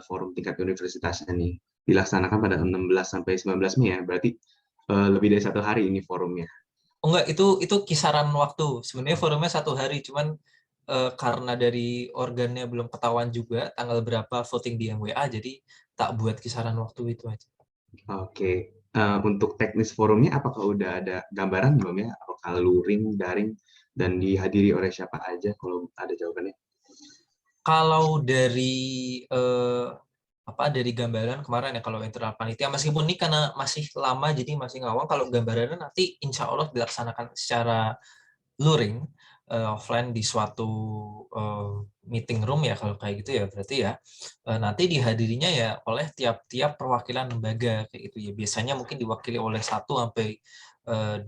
forum tingkat universitasnya nih. Dilaksanakan pada 16 sampai 19 Mei ya, berarti lebih dari 1 hari ini forumnya. Oh enggak, itu kisaran waktu. Sebenarnya forumnya 1 hari, cuman karena dari organnya belum ketahuan juga tanggal berapa voting di MWA, jadi tak buat kisaran waktu itu aja. Oke, untuk teknis forumnya apakah udah ada gambaran belum ya? Apakah luring, daring, dan dihadiri oleh siapa aja kalau ada jawabannya? Kalau dari dari gambaran kemarin ya, kalau internal panitia, meskipun ini karena masih lama jadi masih ngawang, kalau gambarannya nanti insya Allah dilaksanakan secara luring, offline di suatu meeting room ya, kalau kayak gitu ya berarti ya nanti dihadirinya ya oleh tiap-tiap perwakilan lembaga kayak gitu ya, biasanya mungkin diwakili oleh 1 sampai 2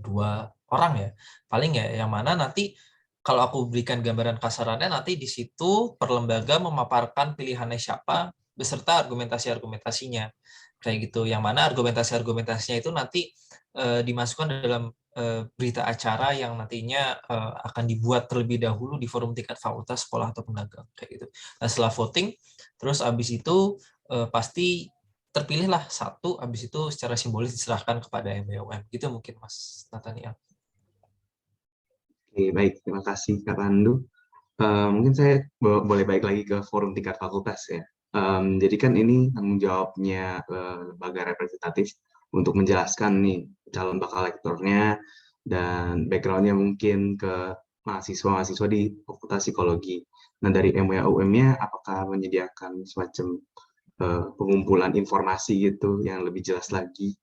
orang ya paling ya, yang mana nanti kalau aku berikan gambaran kasarannya, nanti di situ per lembaga memaparkan pilihannya siapa beserta argumentasi-argumentasinya kayak gitu, yang mana argumentasi-argumentasinya itu nanti dimasukkan dalam berita acara yang nantinya akan dibuat terlebih dahulu di forum tingkat fakultas, sekolah, atau pedagang kayak gitu. Nah, setelah voting, terus habis itu pasti terpilihlah satu, habis itu secara simbolis diserahkan kepada MBOM. Gitu mungkin Mas Nathaniel. Oke, baik. Terima kasih Kak Pandu. Mungkin saya boleh balik lagi ke forum tingkat fakultas ya. Jadi kan ini tanggung jawabnya lembaga representatif untuk menjelaskan nih calon bakal lektornya dan background-nya mungkin ke mahasiswa-mahasiswa di Fakultas Psikologi. Nah, dari MWA-UM-nya apakah menyediakan semacam pengumpulan informasi gitu yang lebih jelas lagi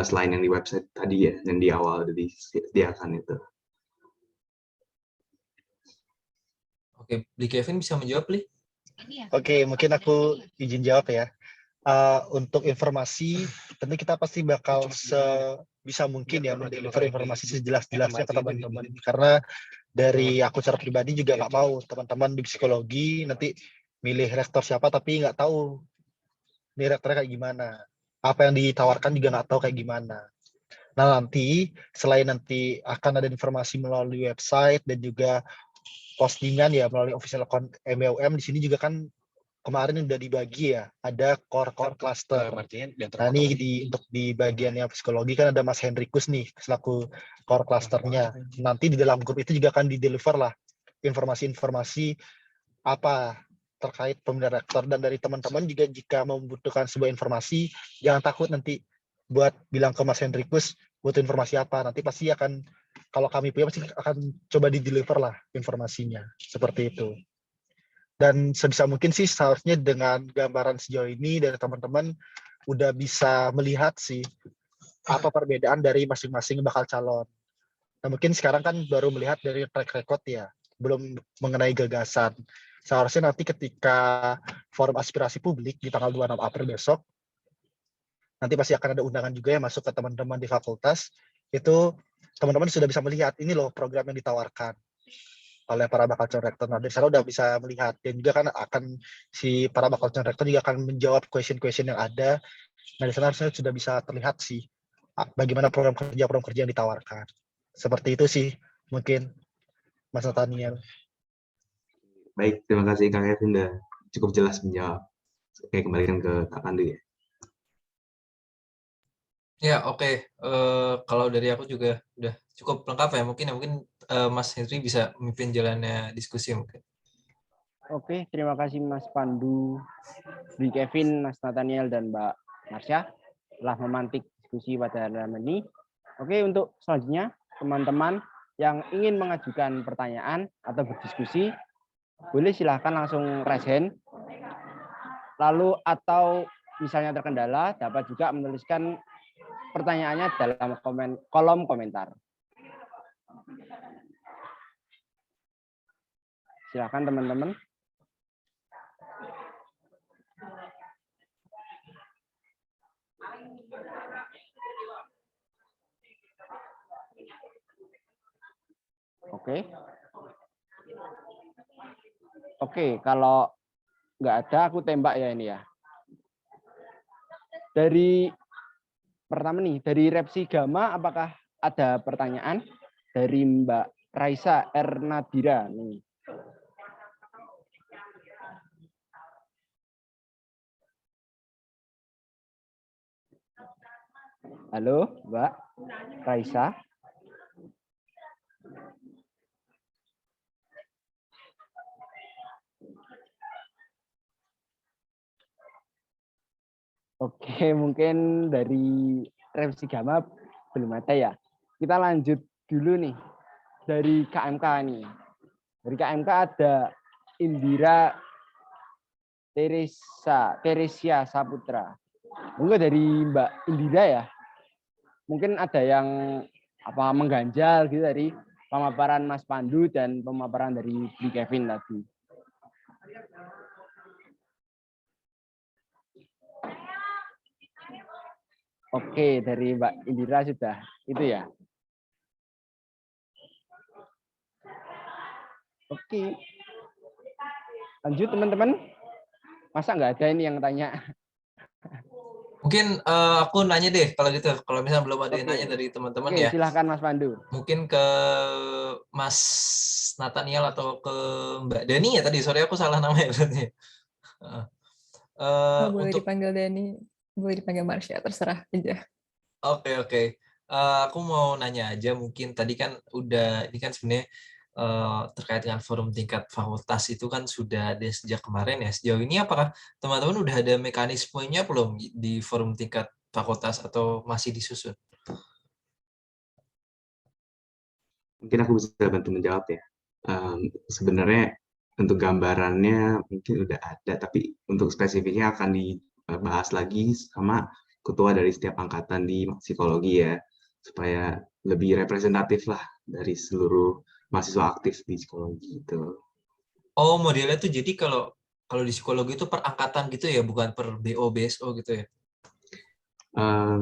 selain yang di website tadi ya, yang di awal disediakan itu? Oke, Bli Kevin bisa menjawab, Bli? Oke, mungkin aku izin jawab ya. Untuk informasi, tentu kita pasti bakal sebisa mungkin ya mendeliver informasi sejelas-jelasnya ke teman-teman. Karena dari aku secara pribadi juga nggak mau teman-teman di psikologi nanti milih rektor siapa tapi nggak tahu nih rektornya kayak gimana. Apa yang ditawarkan juga nggak tahu kayak gimana. Nah nanti selain nanti akan ada informasi melalui website dan juga postingan ya melalui official account MWM, di sini juga kan kemarin udah dibagi ya, ada core cluster. Nah ini untuk di bagiannya psikologi kan ada Mas Henrikus nih selaku core clusternya. Nanti di dalam grup itu juga akan di-deliver lah informasi-informasi apa terkait pemilihan rektor, dan dari teman-teman juga jika membutuhkan sebuah informasi jangan takut nanti buat bilang ke Mas Henrikus butuh informasi apa, nanti pasti akan, kalau kami punya pasti akan coba di-deliver lah informasinya seperti itu. Dan sebisa mungkin sih seharusnya dengan gambaran sejauh ini dari teman-teman udah bisa melihat sih apa perbedaan dari masing-masing bakal calon. Nah mungkin sekarang kan baru melihat dari track record ya. belum mengenai gagasan. Seharusnya nanti ketika forum aspirasi publik di tanggal 26 April besok, nanti pasti akan ada undangan juga yang masuk ke teman-teman di fakultas. Itu teman-teman sudah bisa melihat ini loh program yang ditawarkan oleh para bakal calon rektor. Nah, dari sana udah bisa melihat, dan juga kan akan si para bakal calon rektor juga akan menjawab question-question yang ada. Nah, di sana harusnya sudah bisa terlihat sih bagaimana program kerja yang ditawarkan. Seperti itu sih mungkin Mas Nathaniel. Baik, terima kasih Kak Kevin, udah cukup jelas menjawab. Oke, kembalikan ke Kak Pandu ya. Ya, oke. Kalau dari aku juga udah cukup lengkap ya. Mungkin Mas Henry bisa memimpin jalannya diskusi mungkin. Oke, terima kasih Mas Pandu, Bri Kevin, Mas Nathaniel, dan Mbak Marsha telah memantik diskusi pada malam ini. Oke, untuk selanjutnya teman-teman yang ingin mengajukan pertanyaan atau berdiskusi, boleh silahkan langsung raise hand. Lalu atau misalnya terkendala, dapat juga menuliskan pertanyaannya dalam kolom komentar. Silakan teman-teman. Oke, kalau nggak ada, aku tembak ya ini ya. Dari pertama nih, dari Repsi Gama, apakah ada pertanyaan dari Mbak Raisa Ernadira nih? Halo, Mbak Raisa. Oke, mungkin dari Repsi Gama belum ada ya. Kita lanjut dulu nih. Dari KMK nih. Dari KMK ada Indira Teresia Saputra. Mungkin dari Mbak Indira ya. Mungkin ada yang mengganjal gitu dari pemaparan Mas Pandu dan pemaparan dari Bri Kevin tadi. Oke, dari Mbak Indira sudah itu ya. Oke. Lanjut teman-teman. Masa nggak ada ini yang tanya? Mungkin aku nanya deh kalau gitu. Kalau misalnya belum ada yang nanya dari teman-teman ya. Silahkan Mas Pandu. Mungkin ke Mas Nathaniel atau ke Mbak Dani ya tadi. Sorry aku salah namanya berarti. Boleh dipanggil Dani, boleh dipanggil Marsha, terserah aja. Oke. Aku mau nanya aja, mungkin tadi kan ini kan sebenarnya terkait dengan forum tingkat fakultas itu kan sudah ada sejak kemarin ya. Sejauh ini apakah teman-teman udah ada mekanismenya belum di forum tingkat fakultas atau masih disusun? Mungkin aku bisa bantu menjawab ya. Sebenarnya untuk gambarannya mungkin udah ada, tapi untuk spesifiknya akan dibahas lagi sama ketua dari setiap angkatan di psikologi ya, supaya lebih representatif lah dari seluruh mahasiswa aktif di psikologi itu. Oh, modelnya tuh jadi kalau di psikologi itu per angkatan gitu ya, bukan per BO BSO gitu ya?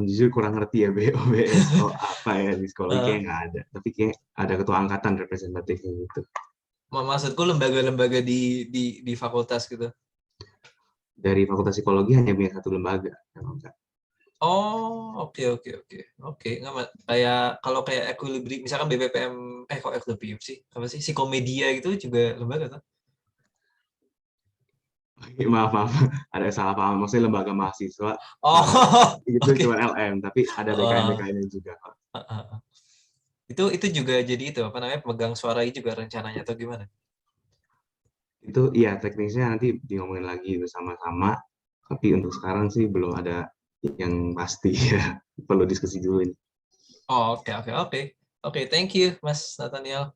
Jujur kurang ngerti ya BO BSO apa ya di psikologi, kayak nggak ada, tapi kayak ada ketua angkatan representatifnya gitu. Maksudku lembaga-lembaga di fakultas gitu. Dari Fakultas Psikologi hanya punya satu lembaga. Oh, oke. Nggak, kayak kalau kayak Equilibrium, misalkan BPPM, kok Equilibrium sih? Apa sih? Psikomedia gitu juga lembaga kan? Maaf, ada salah paham. Maksudnya lembaga mahasiswa. Oh, itu okay. cuma LM, tapi ada BKM-BKM juga. Itu juga jadi itu apa namanya pemegang suara juga rencananya atau gimana? Itu iya teknisnya nanti diomongin lagi bersama-sama. Tapi untuk sekarang sih belum ada yang pasti ya. Perlu diskusi dulu ini. Oh, oke. Thank you, Mas Nathaniel.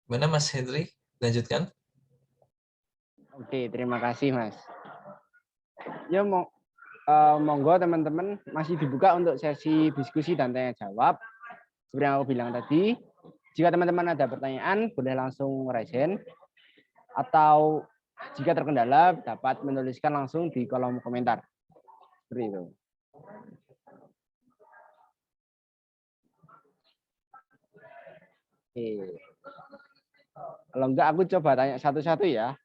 Mana Mas Henry? Lanjutkan. Oke, terima kasih Mas. Ya monggo teman-teman masih dibuka untuk sesi diskusi dan tanya jawab. Seperti yang aku bilang tadi, Jika teman-teman ada pertanyaan, boleh langsung raise hand, atau jika terkendala dapat menuliskan langsung di kolom komentar. Seperti itu. Oke. Kalau enggak aku coba tanya satu-satu ya.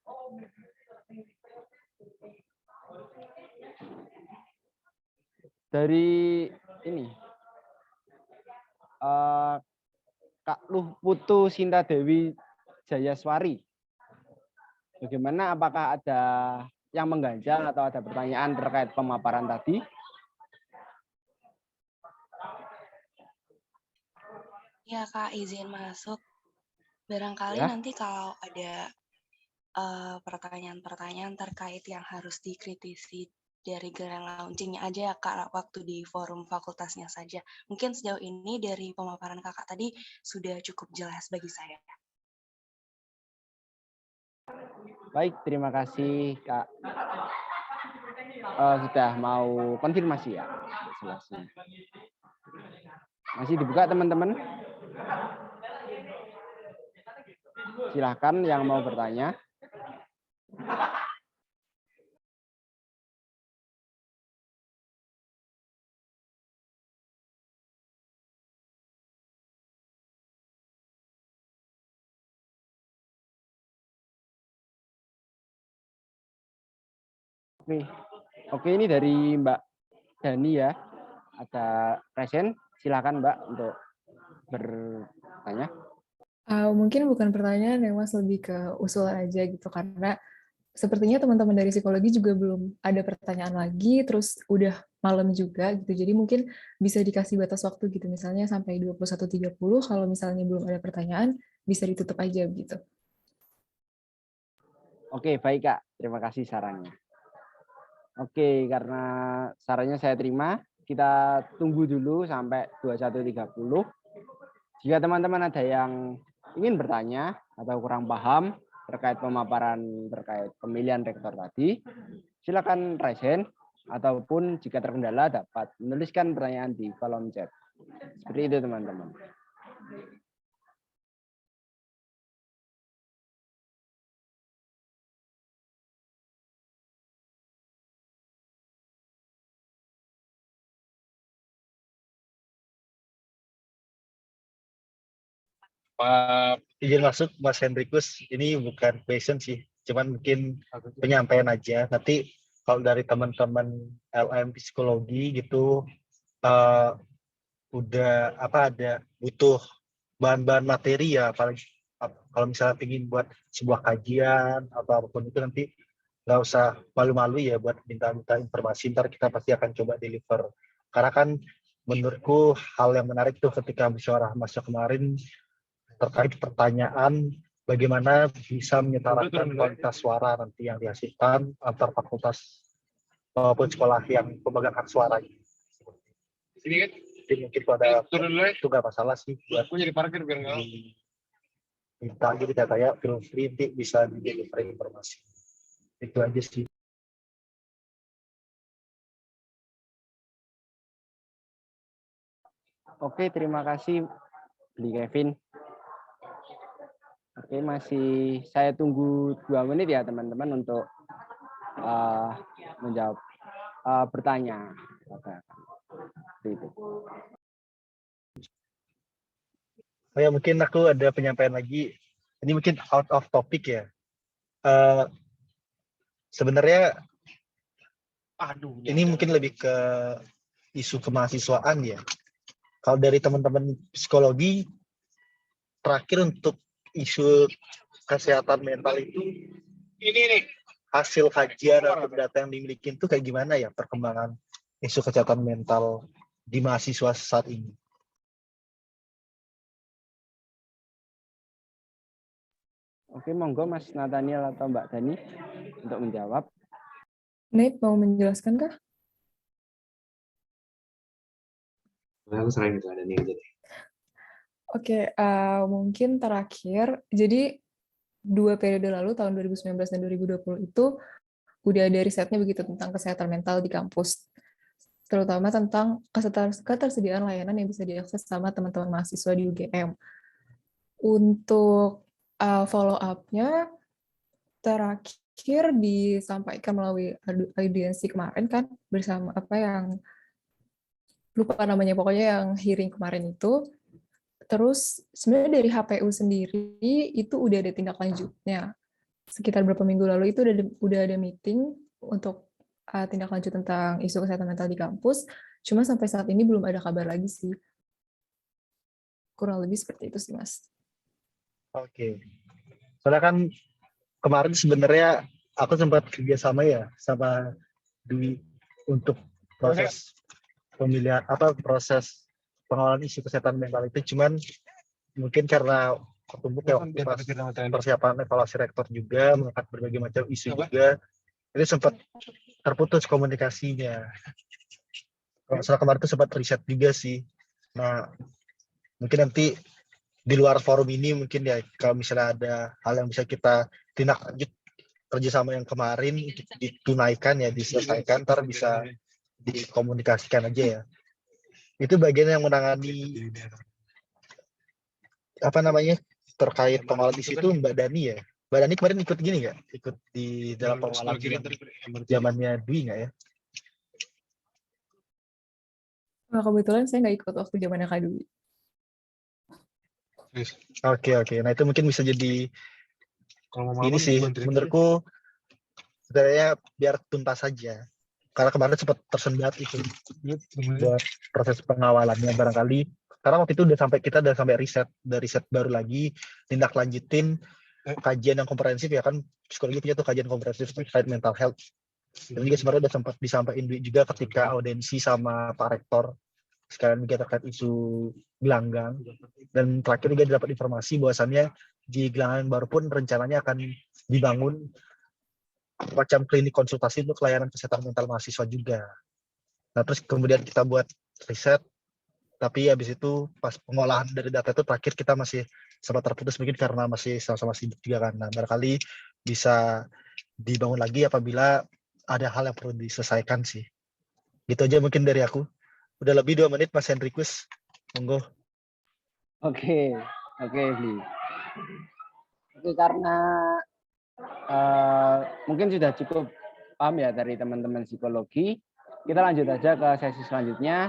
Dari ini Kak Luh Putu Sinta Dewi Jayaswari. Bagaimana, apakah ada yang mengganjal atau ada pertanyaan terkait pemaparan tadi? Ya Kak, izin masuk. Barangkali Ya. nanti kalau ada pertanyaan-pertanyaan terkait yang harus dikritisi dari grand launching-nya aja ya Kak, waktu di forum fakultasnya saja. Mungkin sejauh ini dari pemaparan Kakak tadi sudah cukup jelas bagi saya. Baik, terima kasih Kak. Sudah mau konfirmasi ya. Jelasnya. Masih dibuka teman-teman? Silahkan yang mau bertanya. Oke, ini dari Mbak Dani ya. Ada present, silakan Mbak untuk bertanya. Mungkin bukan pertanyaan ya Mas, lebih ke usulan aja gitu, karena sepertinya teman-teman dari psikologi juga belum ada pertanyaan lagi, terus udah malam juga gitu, jadi mungkin bisa dikasih batas waktu gitu, misalnya sampai 21.30, kalau misalnya belum ada pertanyaan, bisa ditutup aja gitu. Oke, baik Kak, terima kasih sarannya. Oke, karena sarannya saya terima, kita tunggu dulu sampai 21.30. Jika teman-teman ada yang ingin bertanya atau kurang paham terkait pemaparan terkait pemilihan rektor tadi, silakan raise hand, ataupun jika terkendala dapat menuliskan pertanyaan di kolom chat. Seperti itu teman-teman. Izin masuk Mas Hendrikus, ini bukan question sih, cuman mungkin penyampaian aja. Nanti kalau dari teman-teman LM psikologi gitu udah ada butuh bahan-bahan materi ya, apalagi kalau misalnya ingin buat sebuah kajian atau apapun itu, nanti nggak usah malu-malu ya buat minta-minta informasi, ntar kita pasti akan coba deliver. Karena kan menurutku hal yang menarik tuh ketika musyawarah masa kemarin terkait pertanyaan bagaimana bisa menyetarakan kualitas suara nanti yang dihasilkan antar fakultas maupun sekolah yang pemegang hak suara. Ini kan? Jadi mungkin pada itu nggak masalah sih buat jadi parkir biar nggak minta, jadi katanya feel free bisa deliver informasi. Itu aja sih. Oke, terima kasih Bli Kevin. Oke, masih saya tunggu 2 menit ya teman-teman untuk menjawab bertanya. Itu. Oh ya, mungkin aku ada penyampaian lagi. Ini mungkin out of topic ya. Sebenarnya ini mungkin lebih ke isu kemahasiswaan ya. Kalau dari teman-teman psikologi, terakhir untuk isu kesehatan mental itu, ini nih hasil kajian atau data yang dimiliki itu kayak gimana ya perkembangan isu kesehatan mental di mahasiswa saat ini? Oke, monggo Mas Nathaniel atau Mbak Dani untuk menjawab. Nate mau menjelaskan kah? Aku serahin itu ada nih aja deh. Oke, mungkin terakhir, jadi 2 periode lalu, tahun 2019 dan 2020 itu, udah ada risetnya begitu tentang kesehatan mental di kampus. Terutama tentang ketersediaan layanan yang bisa diakses sama teman-teman mahasiswa di UGM. Untuk follow up-nya terakhir disampaikan melalui audiensi kemarin kan, bersama apa yang lupa namanya, pokoknya yang hearing kemarin itu. Terus sebenarnya dari HPU sendiri itu udah ada tindak lanjutnya. Sekitar beberapa minggu lalu itu udah ada meeting untuk tindak lanjut tentang isu kesehatan mental di kampus. Cuma sampai saat ini belum ada kabar lagi sih. Kurang lebih seperti itu sih, Mas. Oke. Soalnya kan kemarin sebenarnya aku sempat kerjasama ya sama Dwi untuk proses pemilihan proses pengelolaan isu kesehatan mental itu, cuman mungkin karena ketumpuk ya waktu pas persiapan evaluasi rektor juga mengangkat berbagai macam isu juga, itu sempat terputus komunikasinya. Soal kemarin itu sempat riset juga sih. Nah, mungkin nanti di luar forum ini mungkin ya kalau misalnya ada hal yang bisa kita tindak lanjut kerjasama yang kemarin ditunaikan ya, diselesaikan, ntar bisa dikomunikasikan aja ya. Itu bagian yang menangani terkait pengolahan isu itu Mbak Dani ya. Mbak Dani kemarin ikut gini nggak? Ikut di dalam pengolahan zamannya Dwi nggak ya? Nah, kebetulan saya nggak ikut waktu zamannya Kak Dwi. Oke. Nah itu mungkin bisa jadi ini sih menurutku sebenarnya biar tuntas saja. Karena kemarin sempat tersendat itu buat proses pengawalannya barangkali. Karena waktu itu kita udah sampai riset baru lagi, tindak lanjutin kajian yang komprehensif ya kan, psikologi punya tuh kajian komprehensif terkait mental health. Dan juga sebenarnya udah sempat disampaikan juga ketika audiensi sama Pak Rektor sekalian juga terkait isu gelanggang. Dan terakhir juga dapat informasi bahwasannya di gelanggang baru pun rencananya akan dibangun macam klinik konsultasi untuk layanan kesehatan mental mahasiswa juga. Nah terus kemudian kita buat riset, tapi habis itu pas pengolahan dari data itu terakhir kita masih sempat terputus mungkin karena masih sama-sama sibuk juga kan. Nah barangkali bisa dibangun lagi apabila ada hal yang perlu diselesaikan sih. Gitu aja mungkin dari aku. Udah lebih 2 menit Mas Hendrikus, monggo. Oke, Bli. Oke, karena mungkin sudah cukup paham ya dari teman-teman psikologi, kita lanjut aja ke sesi selanjutnya,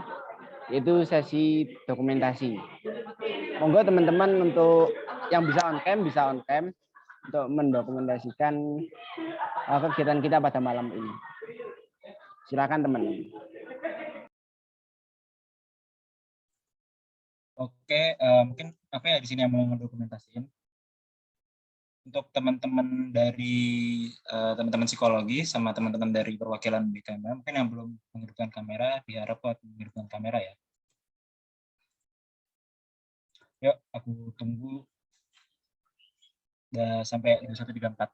yaitu sesi dokumentasi. Monggo teman-teman untuk yang bisa on cam untuk mendokumentasikan kegiatan kita pada malam ini. Silakan teman-teman. Oke, mungkin aku ya di sini yang mau mendokumentasiin. Untuk teman-teman dari teman-teman psikologi sama teman-teman dari perwakilan BKM, mungkin yang belum menghidupkan kamera, diharap buat menghidupkan kamera ya. Yuk, aku tunggu udah sampai 21.34.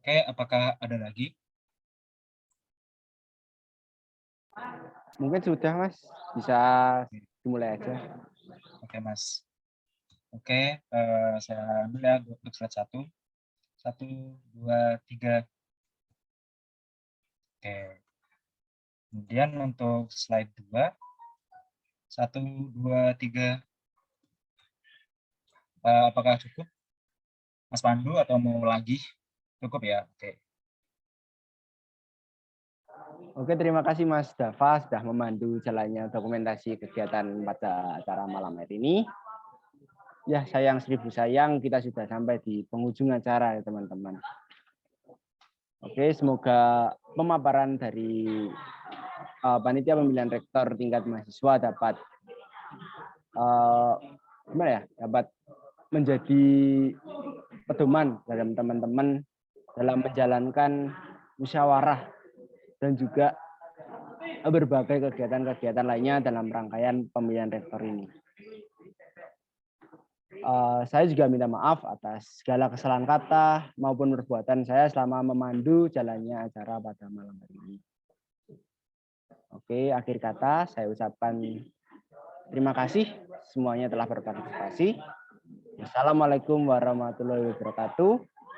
Oke, apakah ada lagi? Mungkin sudah, Mas. Bisa dimulai aja. Oke, Mas. Oke, saya ambil ya untuk slide 1. 1, 2, 3. Oke. Kemudian untuk slide 2. 1, 2, 3. Apakah cukup, Mas Pandu, atau mau lagi? Cukup ya, oke. Oke, terima kasih Mas Dava sudah memandu jalannya dokumentasi kegiatan pada acara malam hari ini. Ya, sayang seribu sayang kita sudah sampai di penghujung acara ya teman-teman. Oke, semoga pemaparan dari panitia pemilihan rektor tingkat mahasiswa dapat dapat menjadi pedoman dalam teman-teman dalam menjalankan musyawarah dan juga berbagai kegiatan-kegiatan lainnya dalam rangkaian pemilihan rektor ini. Saya juga minta maaf atas segala kesalahan kata maupun perbuatan saya selama memandu jalannya acara pada malam hari ini. Oke, akhir kata saya ucapkan terima kasih semuanya telah berpartisipasi. Assalamualaikum warahmatullahi wabarakatuh.